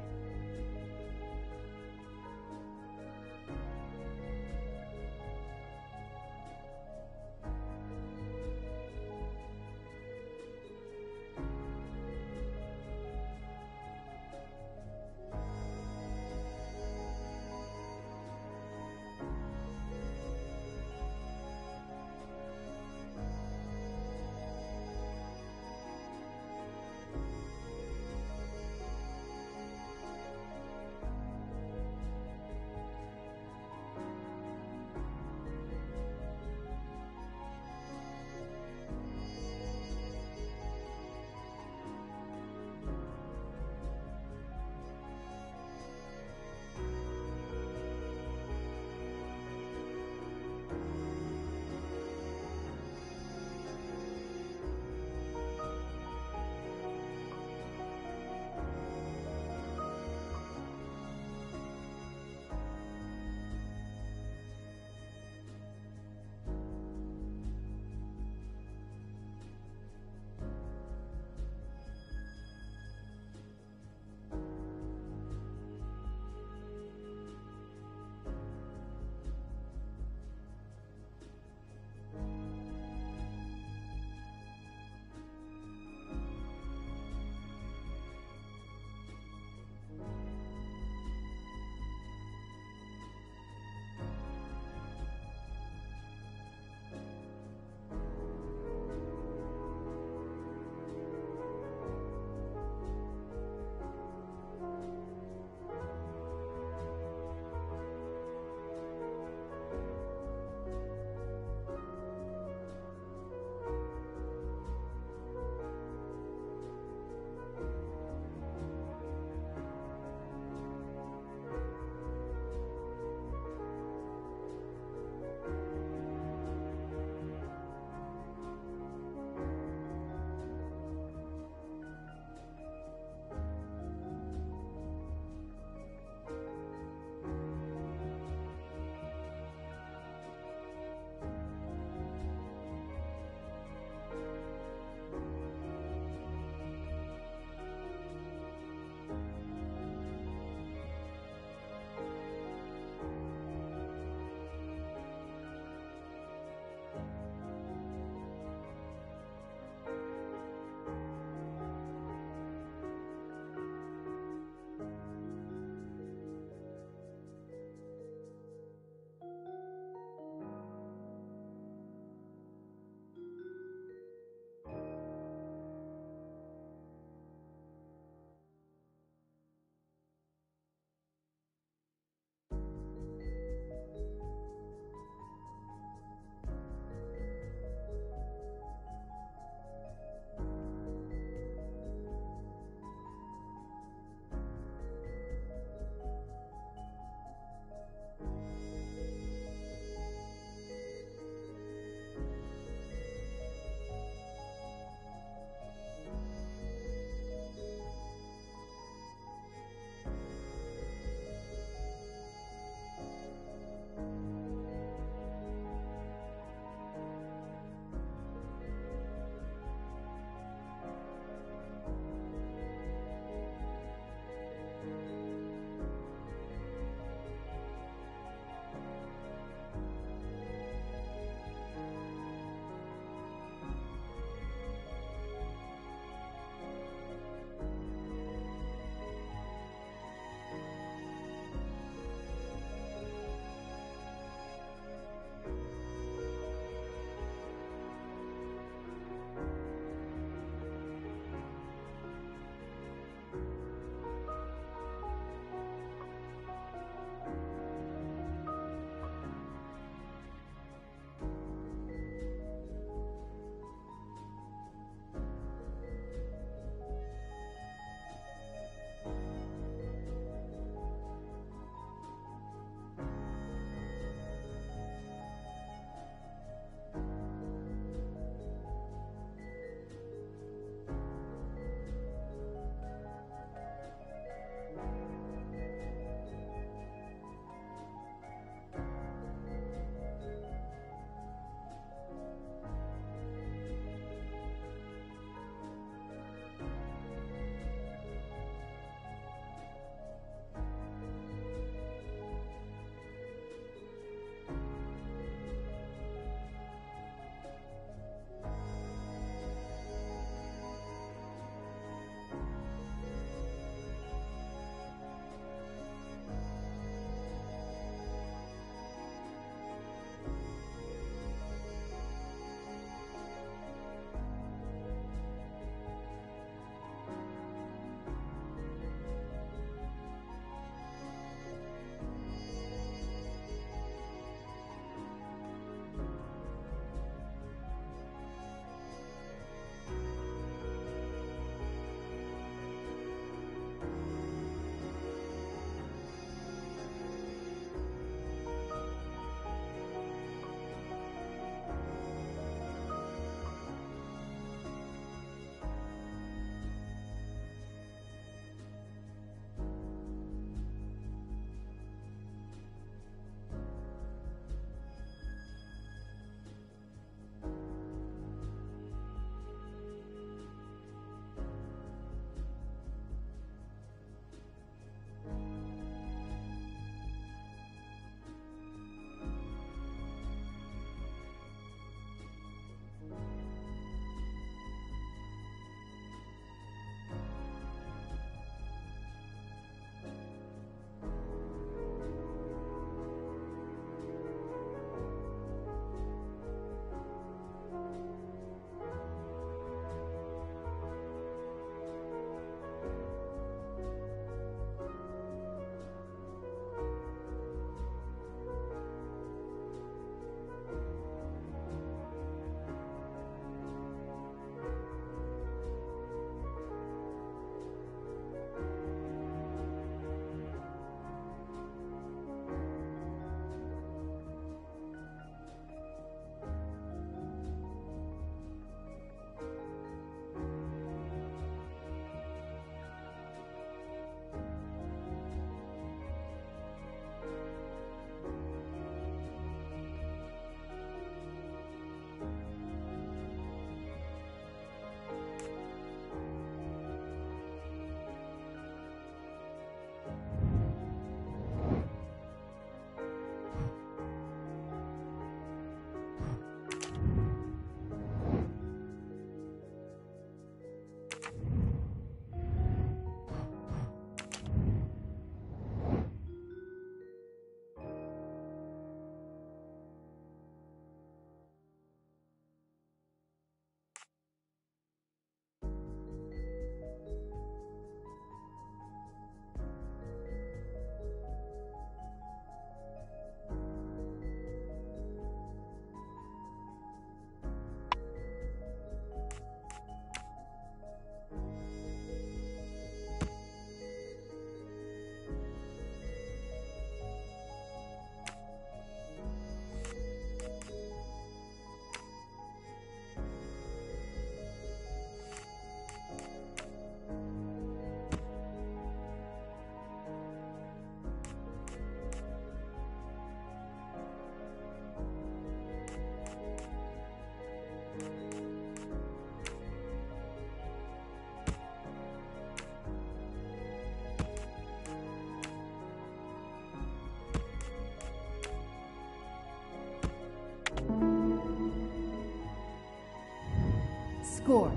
Score.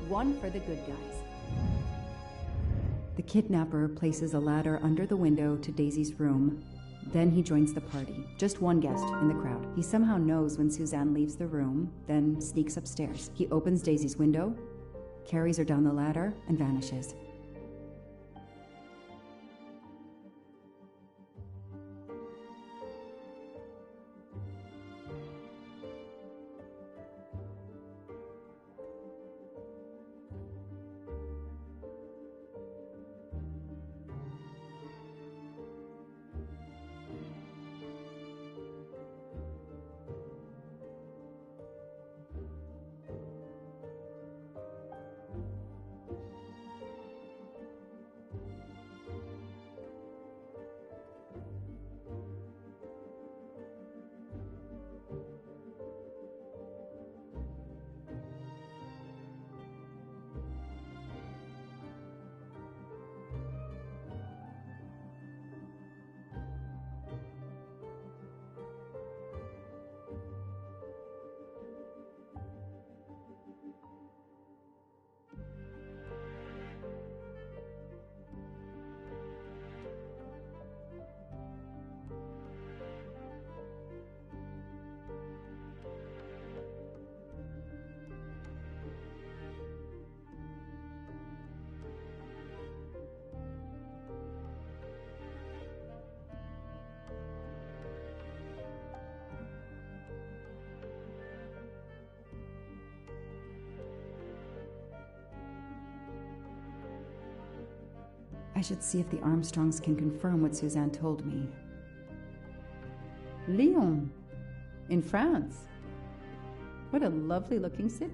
1 for the good guys. The kidnapper places a ladder under the window to Daisy's room. Then he joins the party, just one guest in the crowd. He somehow knows when Suzanne leaves the room, then sneaks upstairs. He opens Daisy's window, carries her down the ladder, and vanishes. I should see if the Armstrongs can confirm what Suzanne told me. Lyon, in France. What a lovely looking city.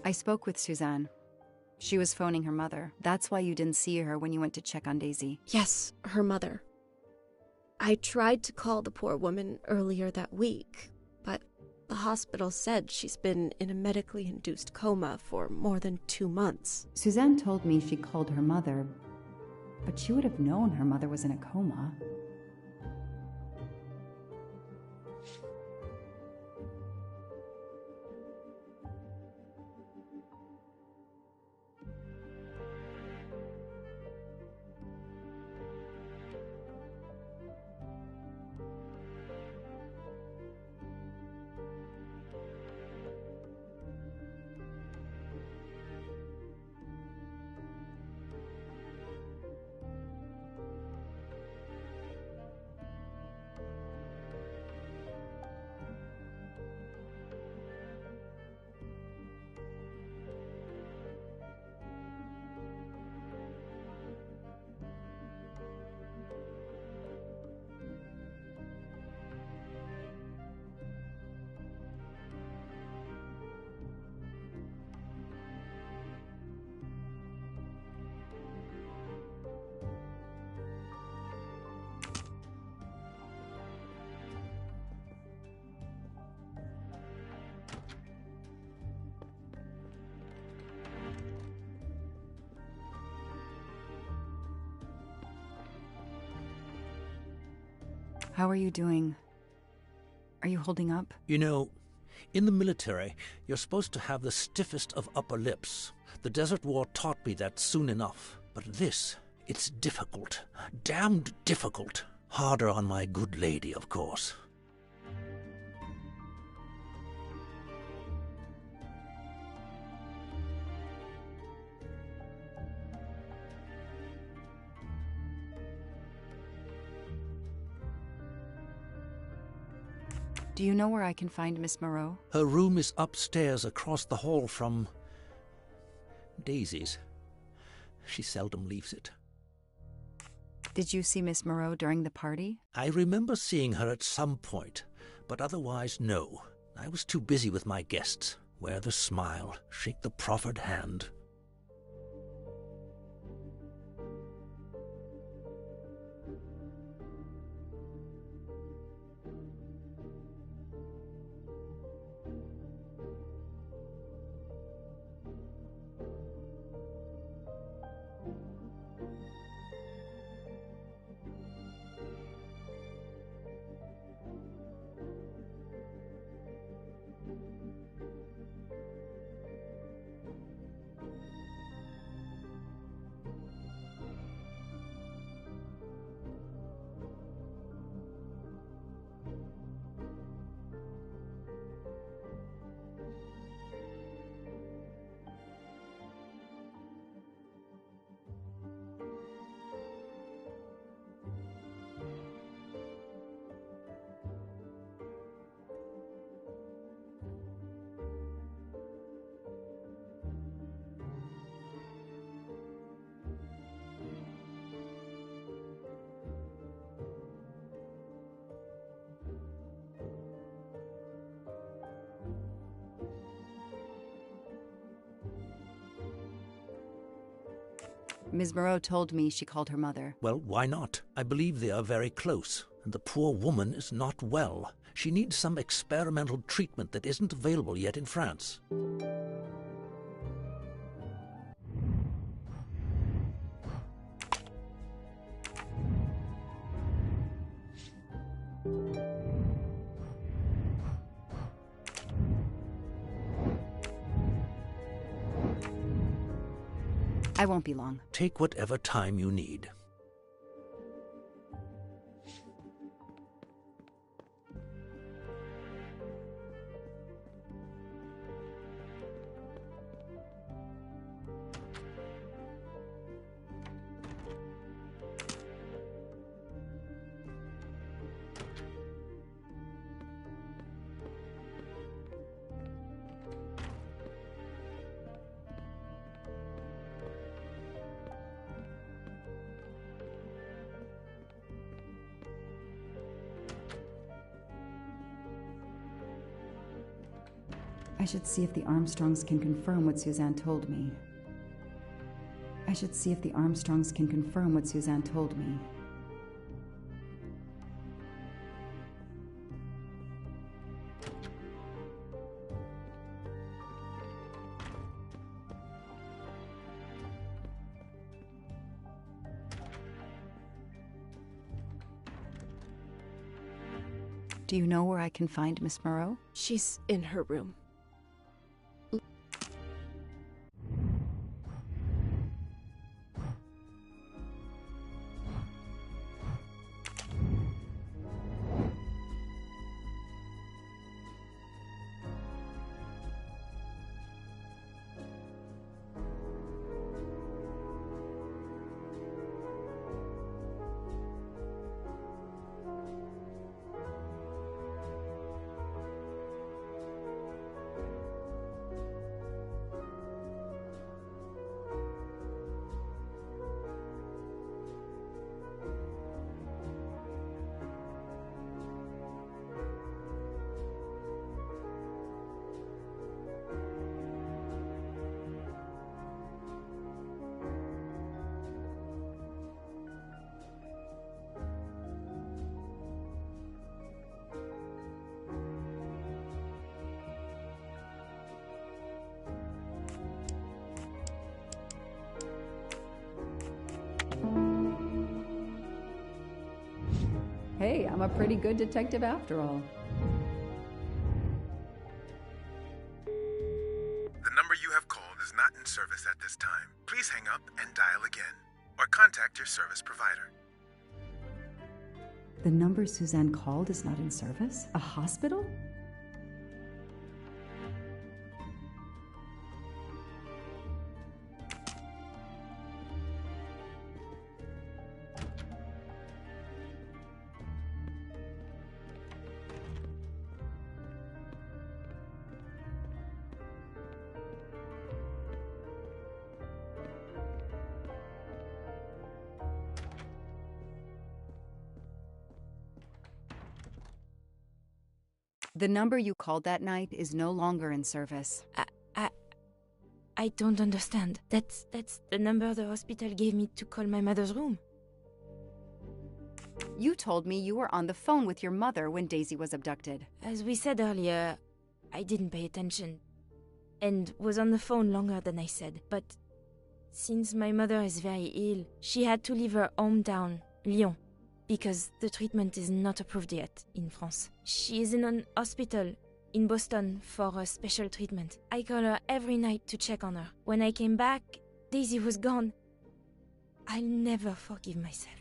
I spoke with Suzanne. She was phoning her mother. That's why you didn't see her when you went to check on Daisy. Yes, her mother. I tried to call the poor woman earlier that week, but the hospital said she's been in a medically induced coma for more than 2 months. Suzanne told me she called her mother, but she would have known her mother was in a coma. How are you doing? Are you holding up? You know, in the military, you're supposed to have the stiffest of upper lips. The Desert War taught me that soon enough. But this, it's difficult. Damned difficult. Harder on my good lady, of course. Do you know where I can find Miss Moreau? Her room is upstairs across the hall from Daisy's. She seldom leaves it. Did you see Miss Moreau during the party? I remember seeing her at some point, but otherwise no. I was too busy with my guests. Wear the smile, shake the proffered hand. Ms. Moreau told me she called her mother. Well, why not? I believe they are very close, and the poor woman is not well. She needs some experimental treatment that isn't available yet in France. I won't be long. Take whatever time you need. I should see if the Armstrongs can confirm what Suzanne told me. I should see if the Armstrongs can confirm what Suzanne told me. Do you know where I can find Miss Moreau? She's in her room. Hey, I'm a pretty good detective after all. The number you have called is not in service at this time. Please hang up and dial again, or contact your service provider. The number Suzanne called is not in service? A hospital? The number you called that night is no longer in service. I don't understand. That's the number the hospital gave me to call my mother's room. You told me you were on the phone with your mother when Daisy was abducted. As we said earlier, I didn't pay attention and was on the phone longer than I said. But since my mother is very ill, she had to leave her hometown, Lyon, because the treatment is not approved yet in France. She is in an hospital in Boston for a special treatment. I call her every night to check on her. When I came back, Daisy was gone. I'll never forgive myself.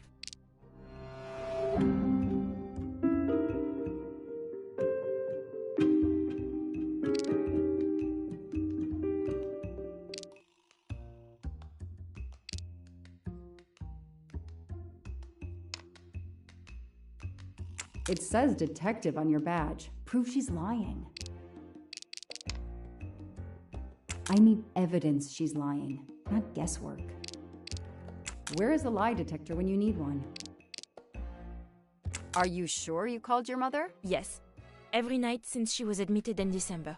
It says detective on your badge. Prove she's lying. I need evidence she's lying, not guesswork. Where is a lie detector when you need one? Are you sure you called your mother? Yes, every night since she was admitted in December.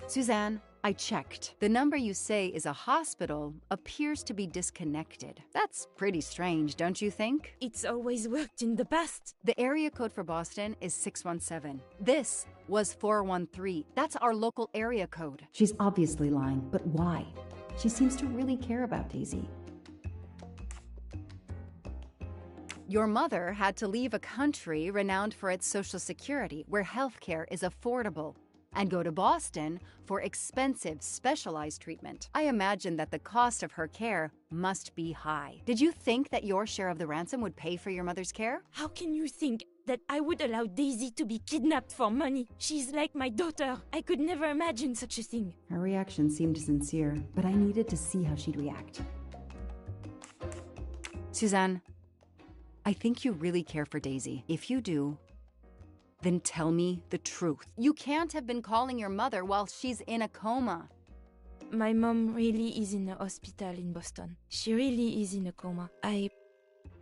Suzanne, I checked. The number you say is a hospital appears to be disconnected. That's pretty strange, don't you think? It's always worked in the past. The area code for Boston is 617. This was 413. That's our local area code. She's obviously lying, but why? She seems to really care about Daisy. Your mother had to leave a country renowned for its social security, where healthcare is affordable, and go to Boston for expensive, specialized treatment. I imagine that the cost of her care must be high. Did you think that your share of the ransom would pay for your mother's care? How can you think that I would allow Daisy to be kidnapped for money? She's like my daughter. I could never imagine such a thing. Her reaction seemed sincere, but I needed to see how she'd react. Suzanne, I think you really care for Daisy. If you do, then tell me the truth. You can't have been calling your mother while she's in a coma. My mom really is in a hospital in Boston. She really is in a coma. I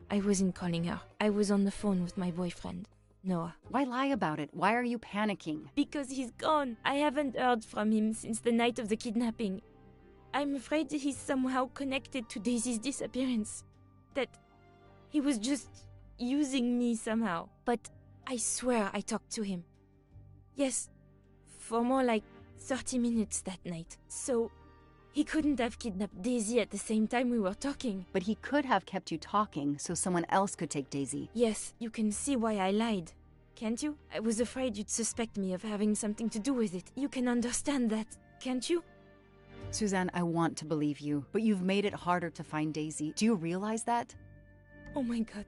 wasn't calling her. I was on the phone with my boyfriend, Noah. Why lie about it? Why are you panicking? Because he's gone. I haven't heard from him since the night of the kidnapping. I'm afraid he's somehow connected to Daisy's disappearance. That he was just using me somehow. But I swear I talked to him. Yes, for more like 30 minutes that night. So he couldn't have kidnapped Daisy at the same time we were talking. But he could have kept you talking so someone else could take Daisy. Yes, you can see why I lied. Can't you? I was afraid you'd suspect me of having something to do with it. You can understand that, can't you? Suzanne, I want to believe you, but you've made it harder to find Daisy. Do you realize that? Oh my God.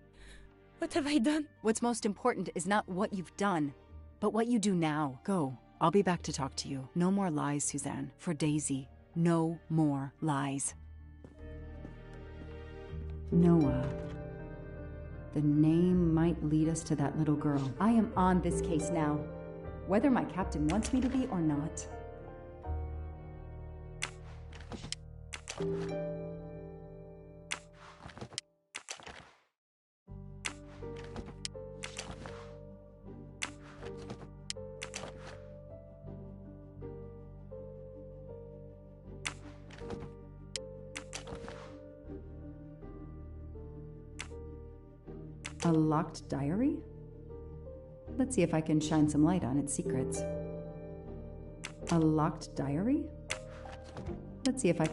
What have I done? What's most important is not what you've done, but what you do now. Go. I'll be back to talk to you. No more lies, Suzanne. For Daisy, no more lies. Noah. The name might lead us to that little girl. I am on this case now, whether my captain wants me to be or not. A locked diary? Let's see if I can shine some light on its secrets. A locked diary? Let's see if I...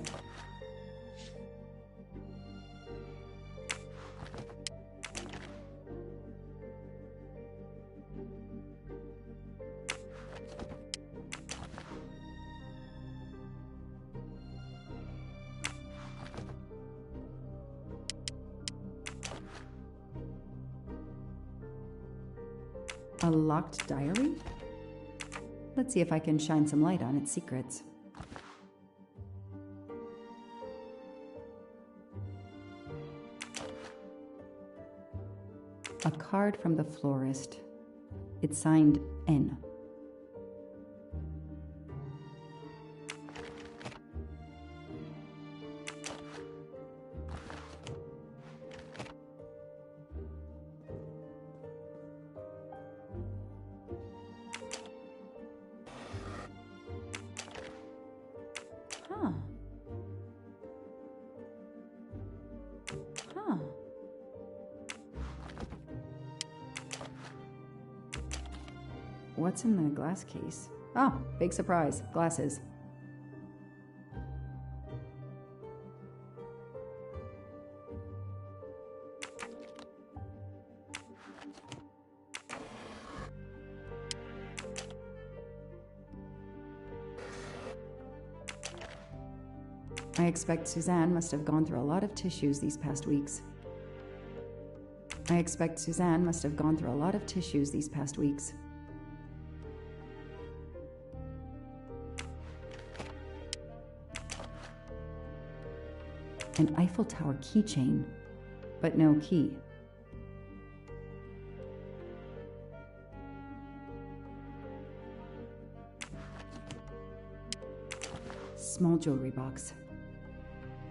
A locked diary? Let's see if I can shine some light on its secrets. A card from the florist. It's signed N. Huh. Huh. What's in the glass case? Oh, big surprise. Glasses. I expect Suzanne must have gone through a lot of tissues these past weeks. An Eiffel Tower keychain, but no key. Small jewelry box.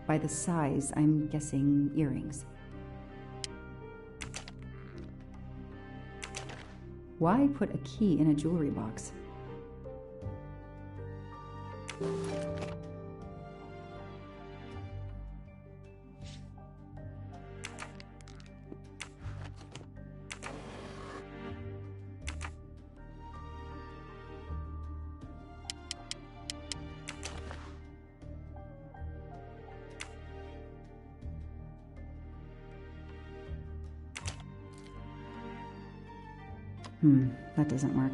By the size, I'm guessing earrings. Why put a key in a jewelry box? That doesn't work.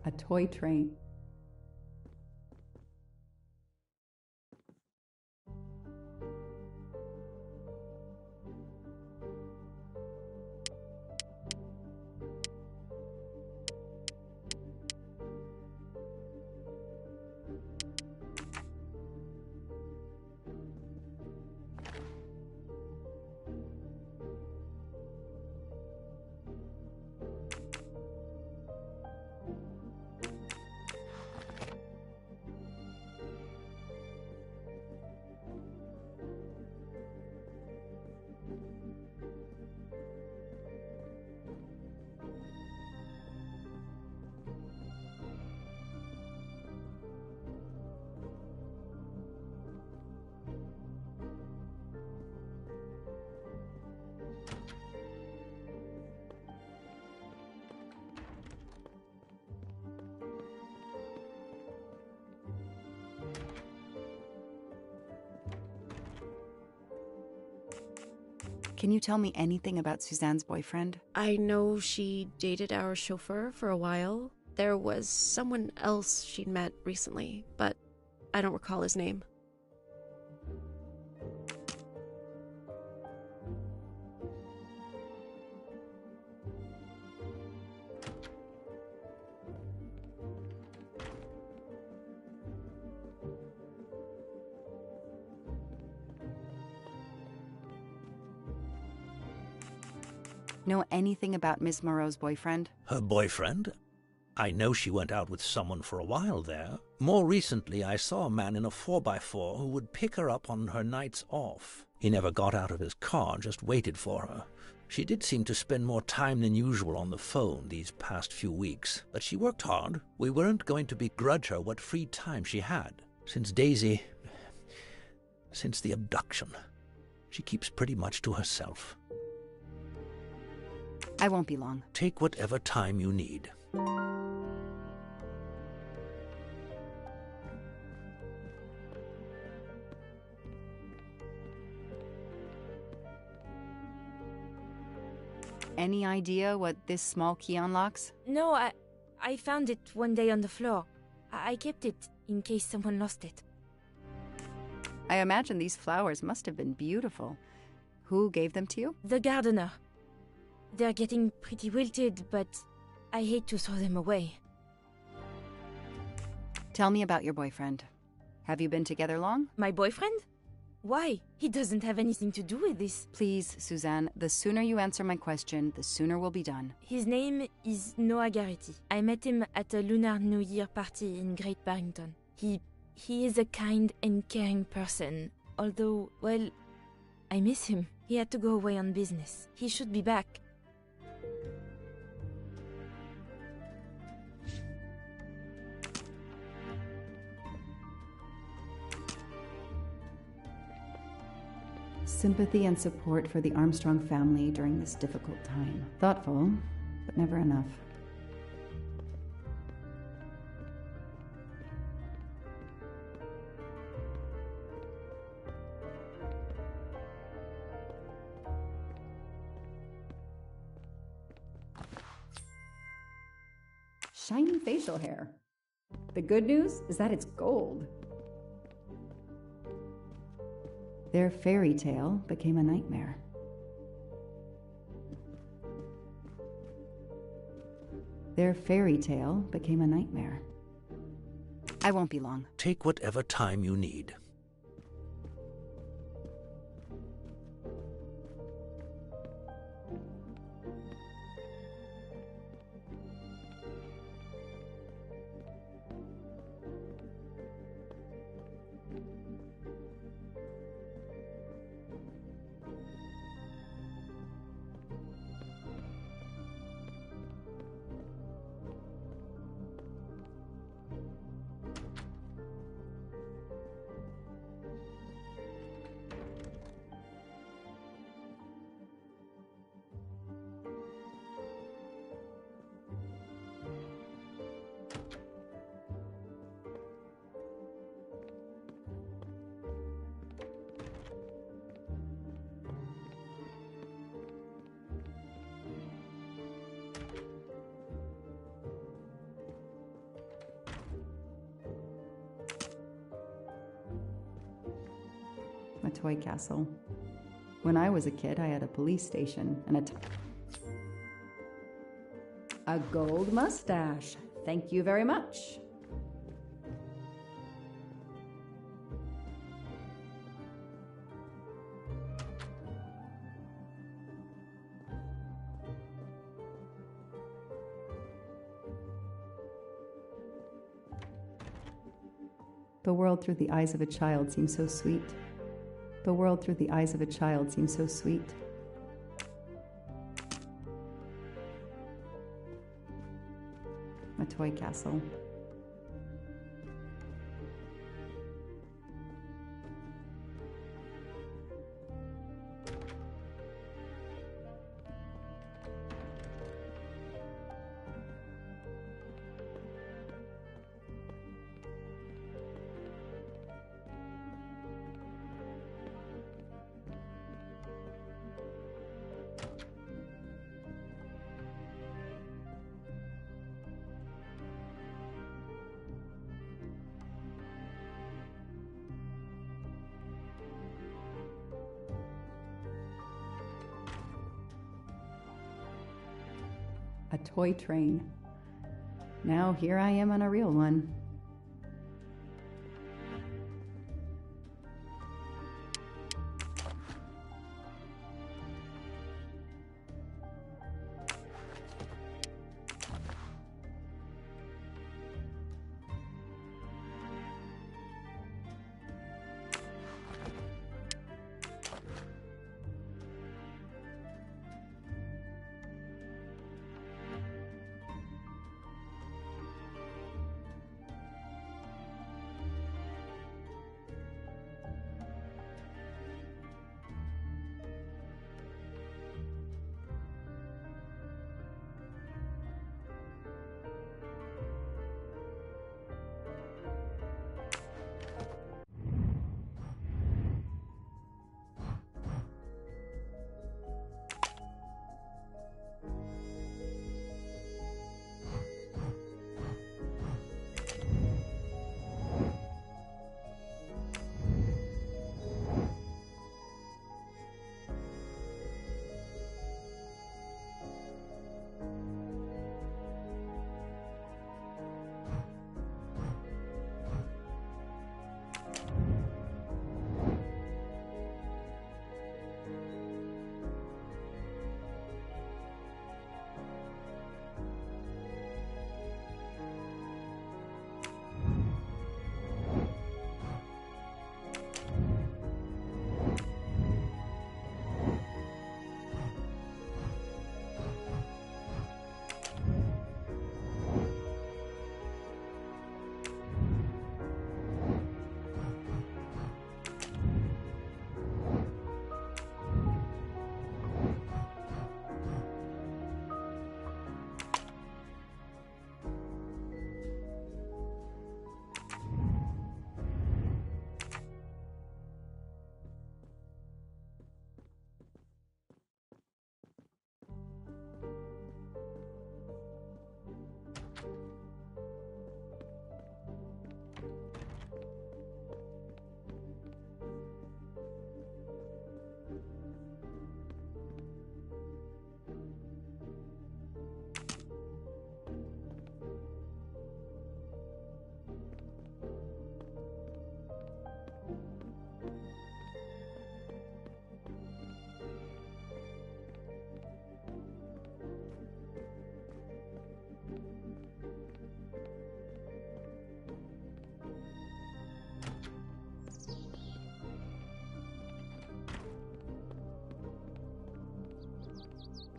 A toy train. Can you tell me anything about Suzanne's boyfriend? I know she dated our chauffeur for a while. There was someone else she'd met recently, but I don't recall his name. Know anything about Miss Moreau's boyfriend? Her boyfriend? I know she went out with someone for a while there. More recently, I saw a man in a 4x4 who would pick her up on her nights off. He never got out of his car, just waited for her. She did seem to spend more time than usual on the phone these past few weeks, but she worked hard. We weren't going to begrudge her what free time she had. Since the abduction, she keeps pretty much to herself. I won't be long. Take whatever time you need. Any idea what this small key unlocks? No, I found it one day on the floor. I kept it in case someone lost it. I imagine these flowers must have been beautiful. Who gave them to you? The gardener. They're getting pretty wilted, but I hate to throw them away. Tell me about your boyfriend. Have you been together long? My boyfriend? Why? He doesn't have anything to do with this. Please, Suzanne, the sooner you answer my question, the sooner we'll be done. His name is Noah Garrity. I met him at a Lunar New Year party in Great Barrington. He is a kind and caring person, although, well, I miss him. He had to go away on business. He should be back. Sympathy and support for the Armstrong family during this difficult time. Thoughtful, but never enough. Shiny facial hair. The good news is that it's gold. Their fairy tale became a nightmare. Their fairy tale became a nightmare. I won't be long. Take whatever time you need. A toy castle. When I was a kid, I had a police station and a gold mustache. Thank you very much. The world through the eyes of a child seems so sweet. The world through the eyes of a child seems so sweet. A toy castle. A toy train. Now here I am on a real one.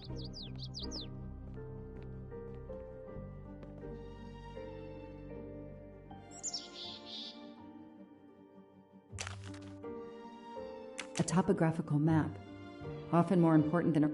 A topographical map, often more important than a...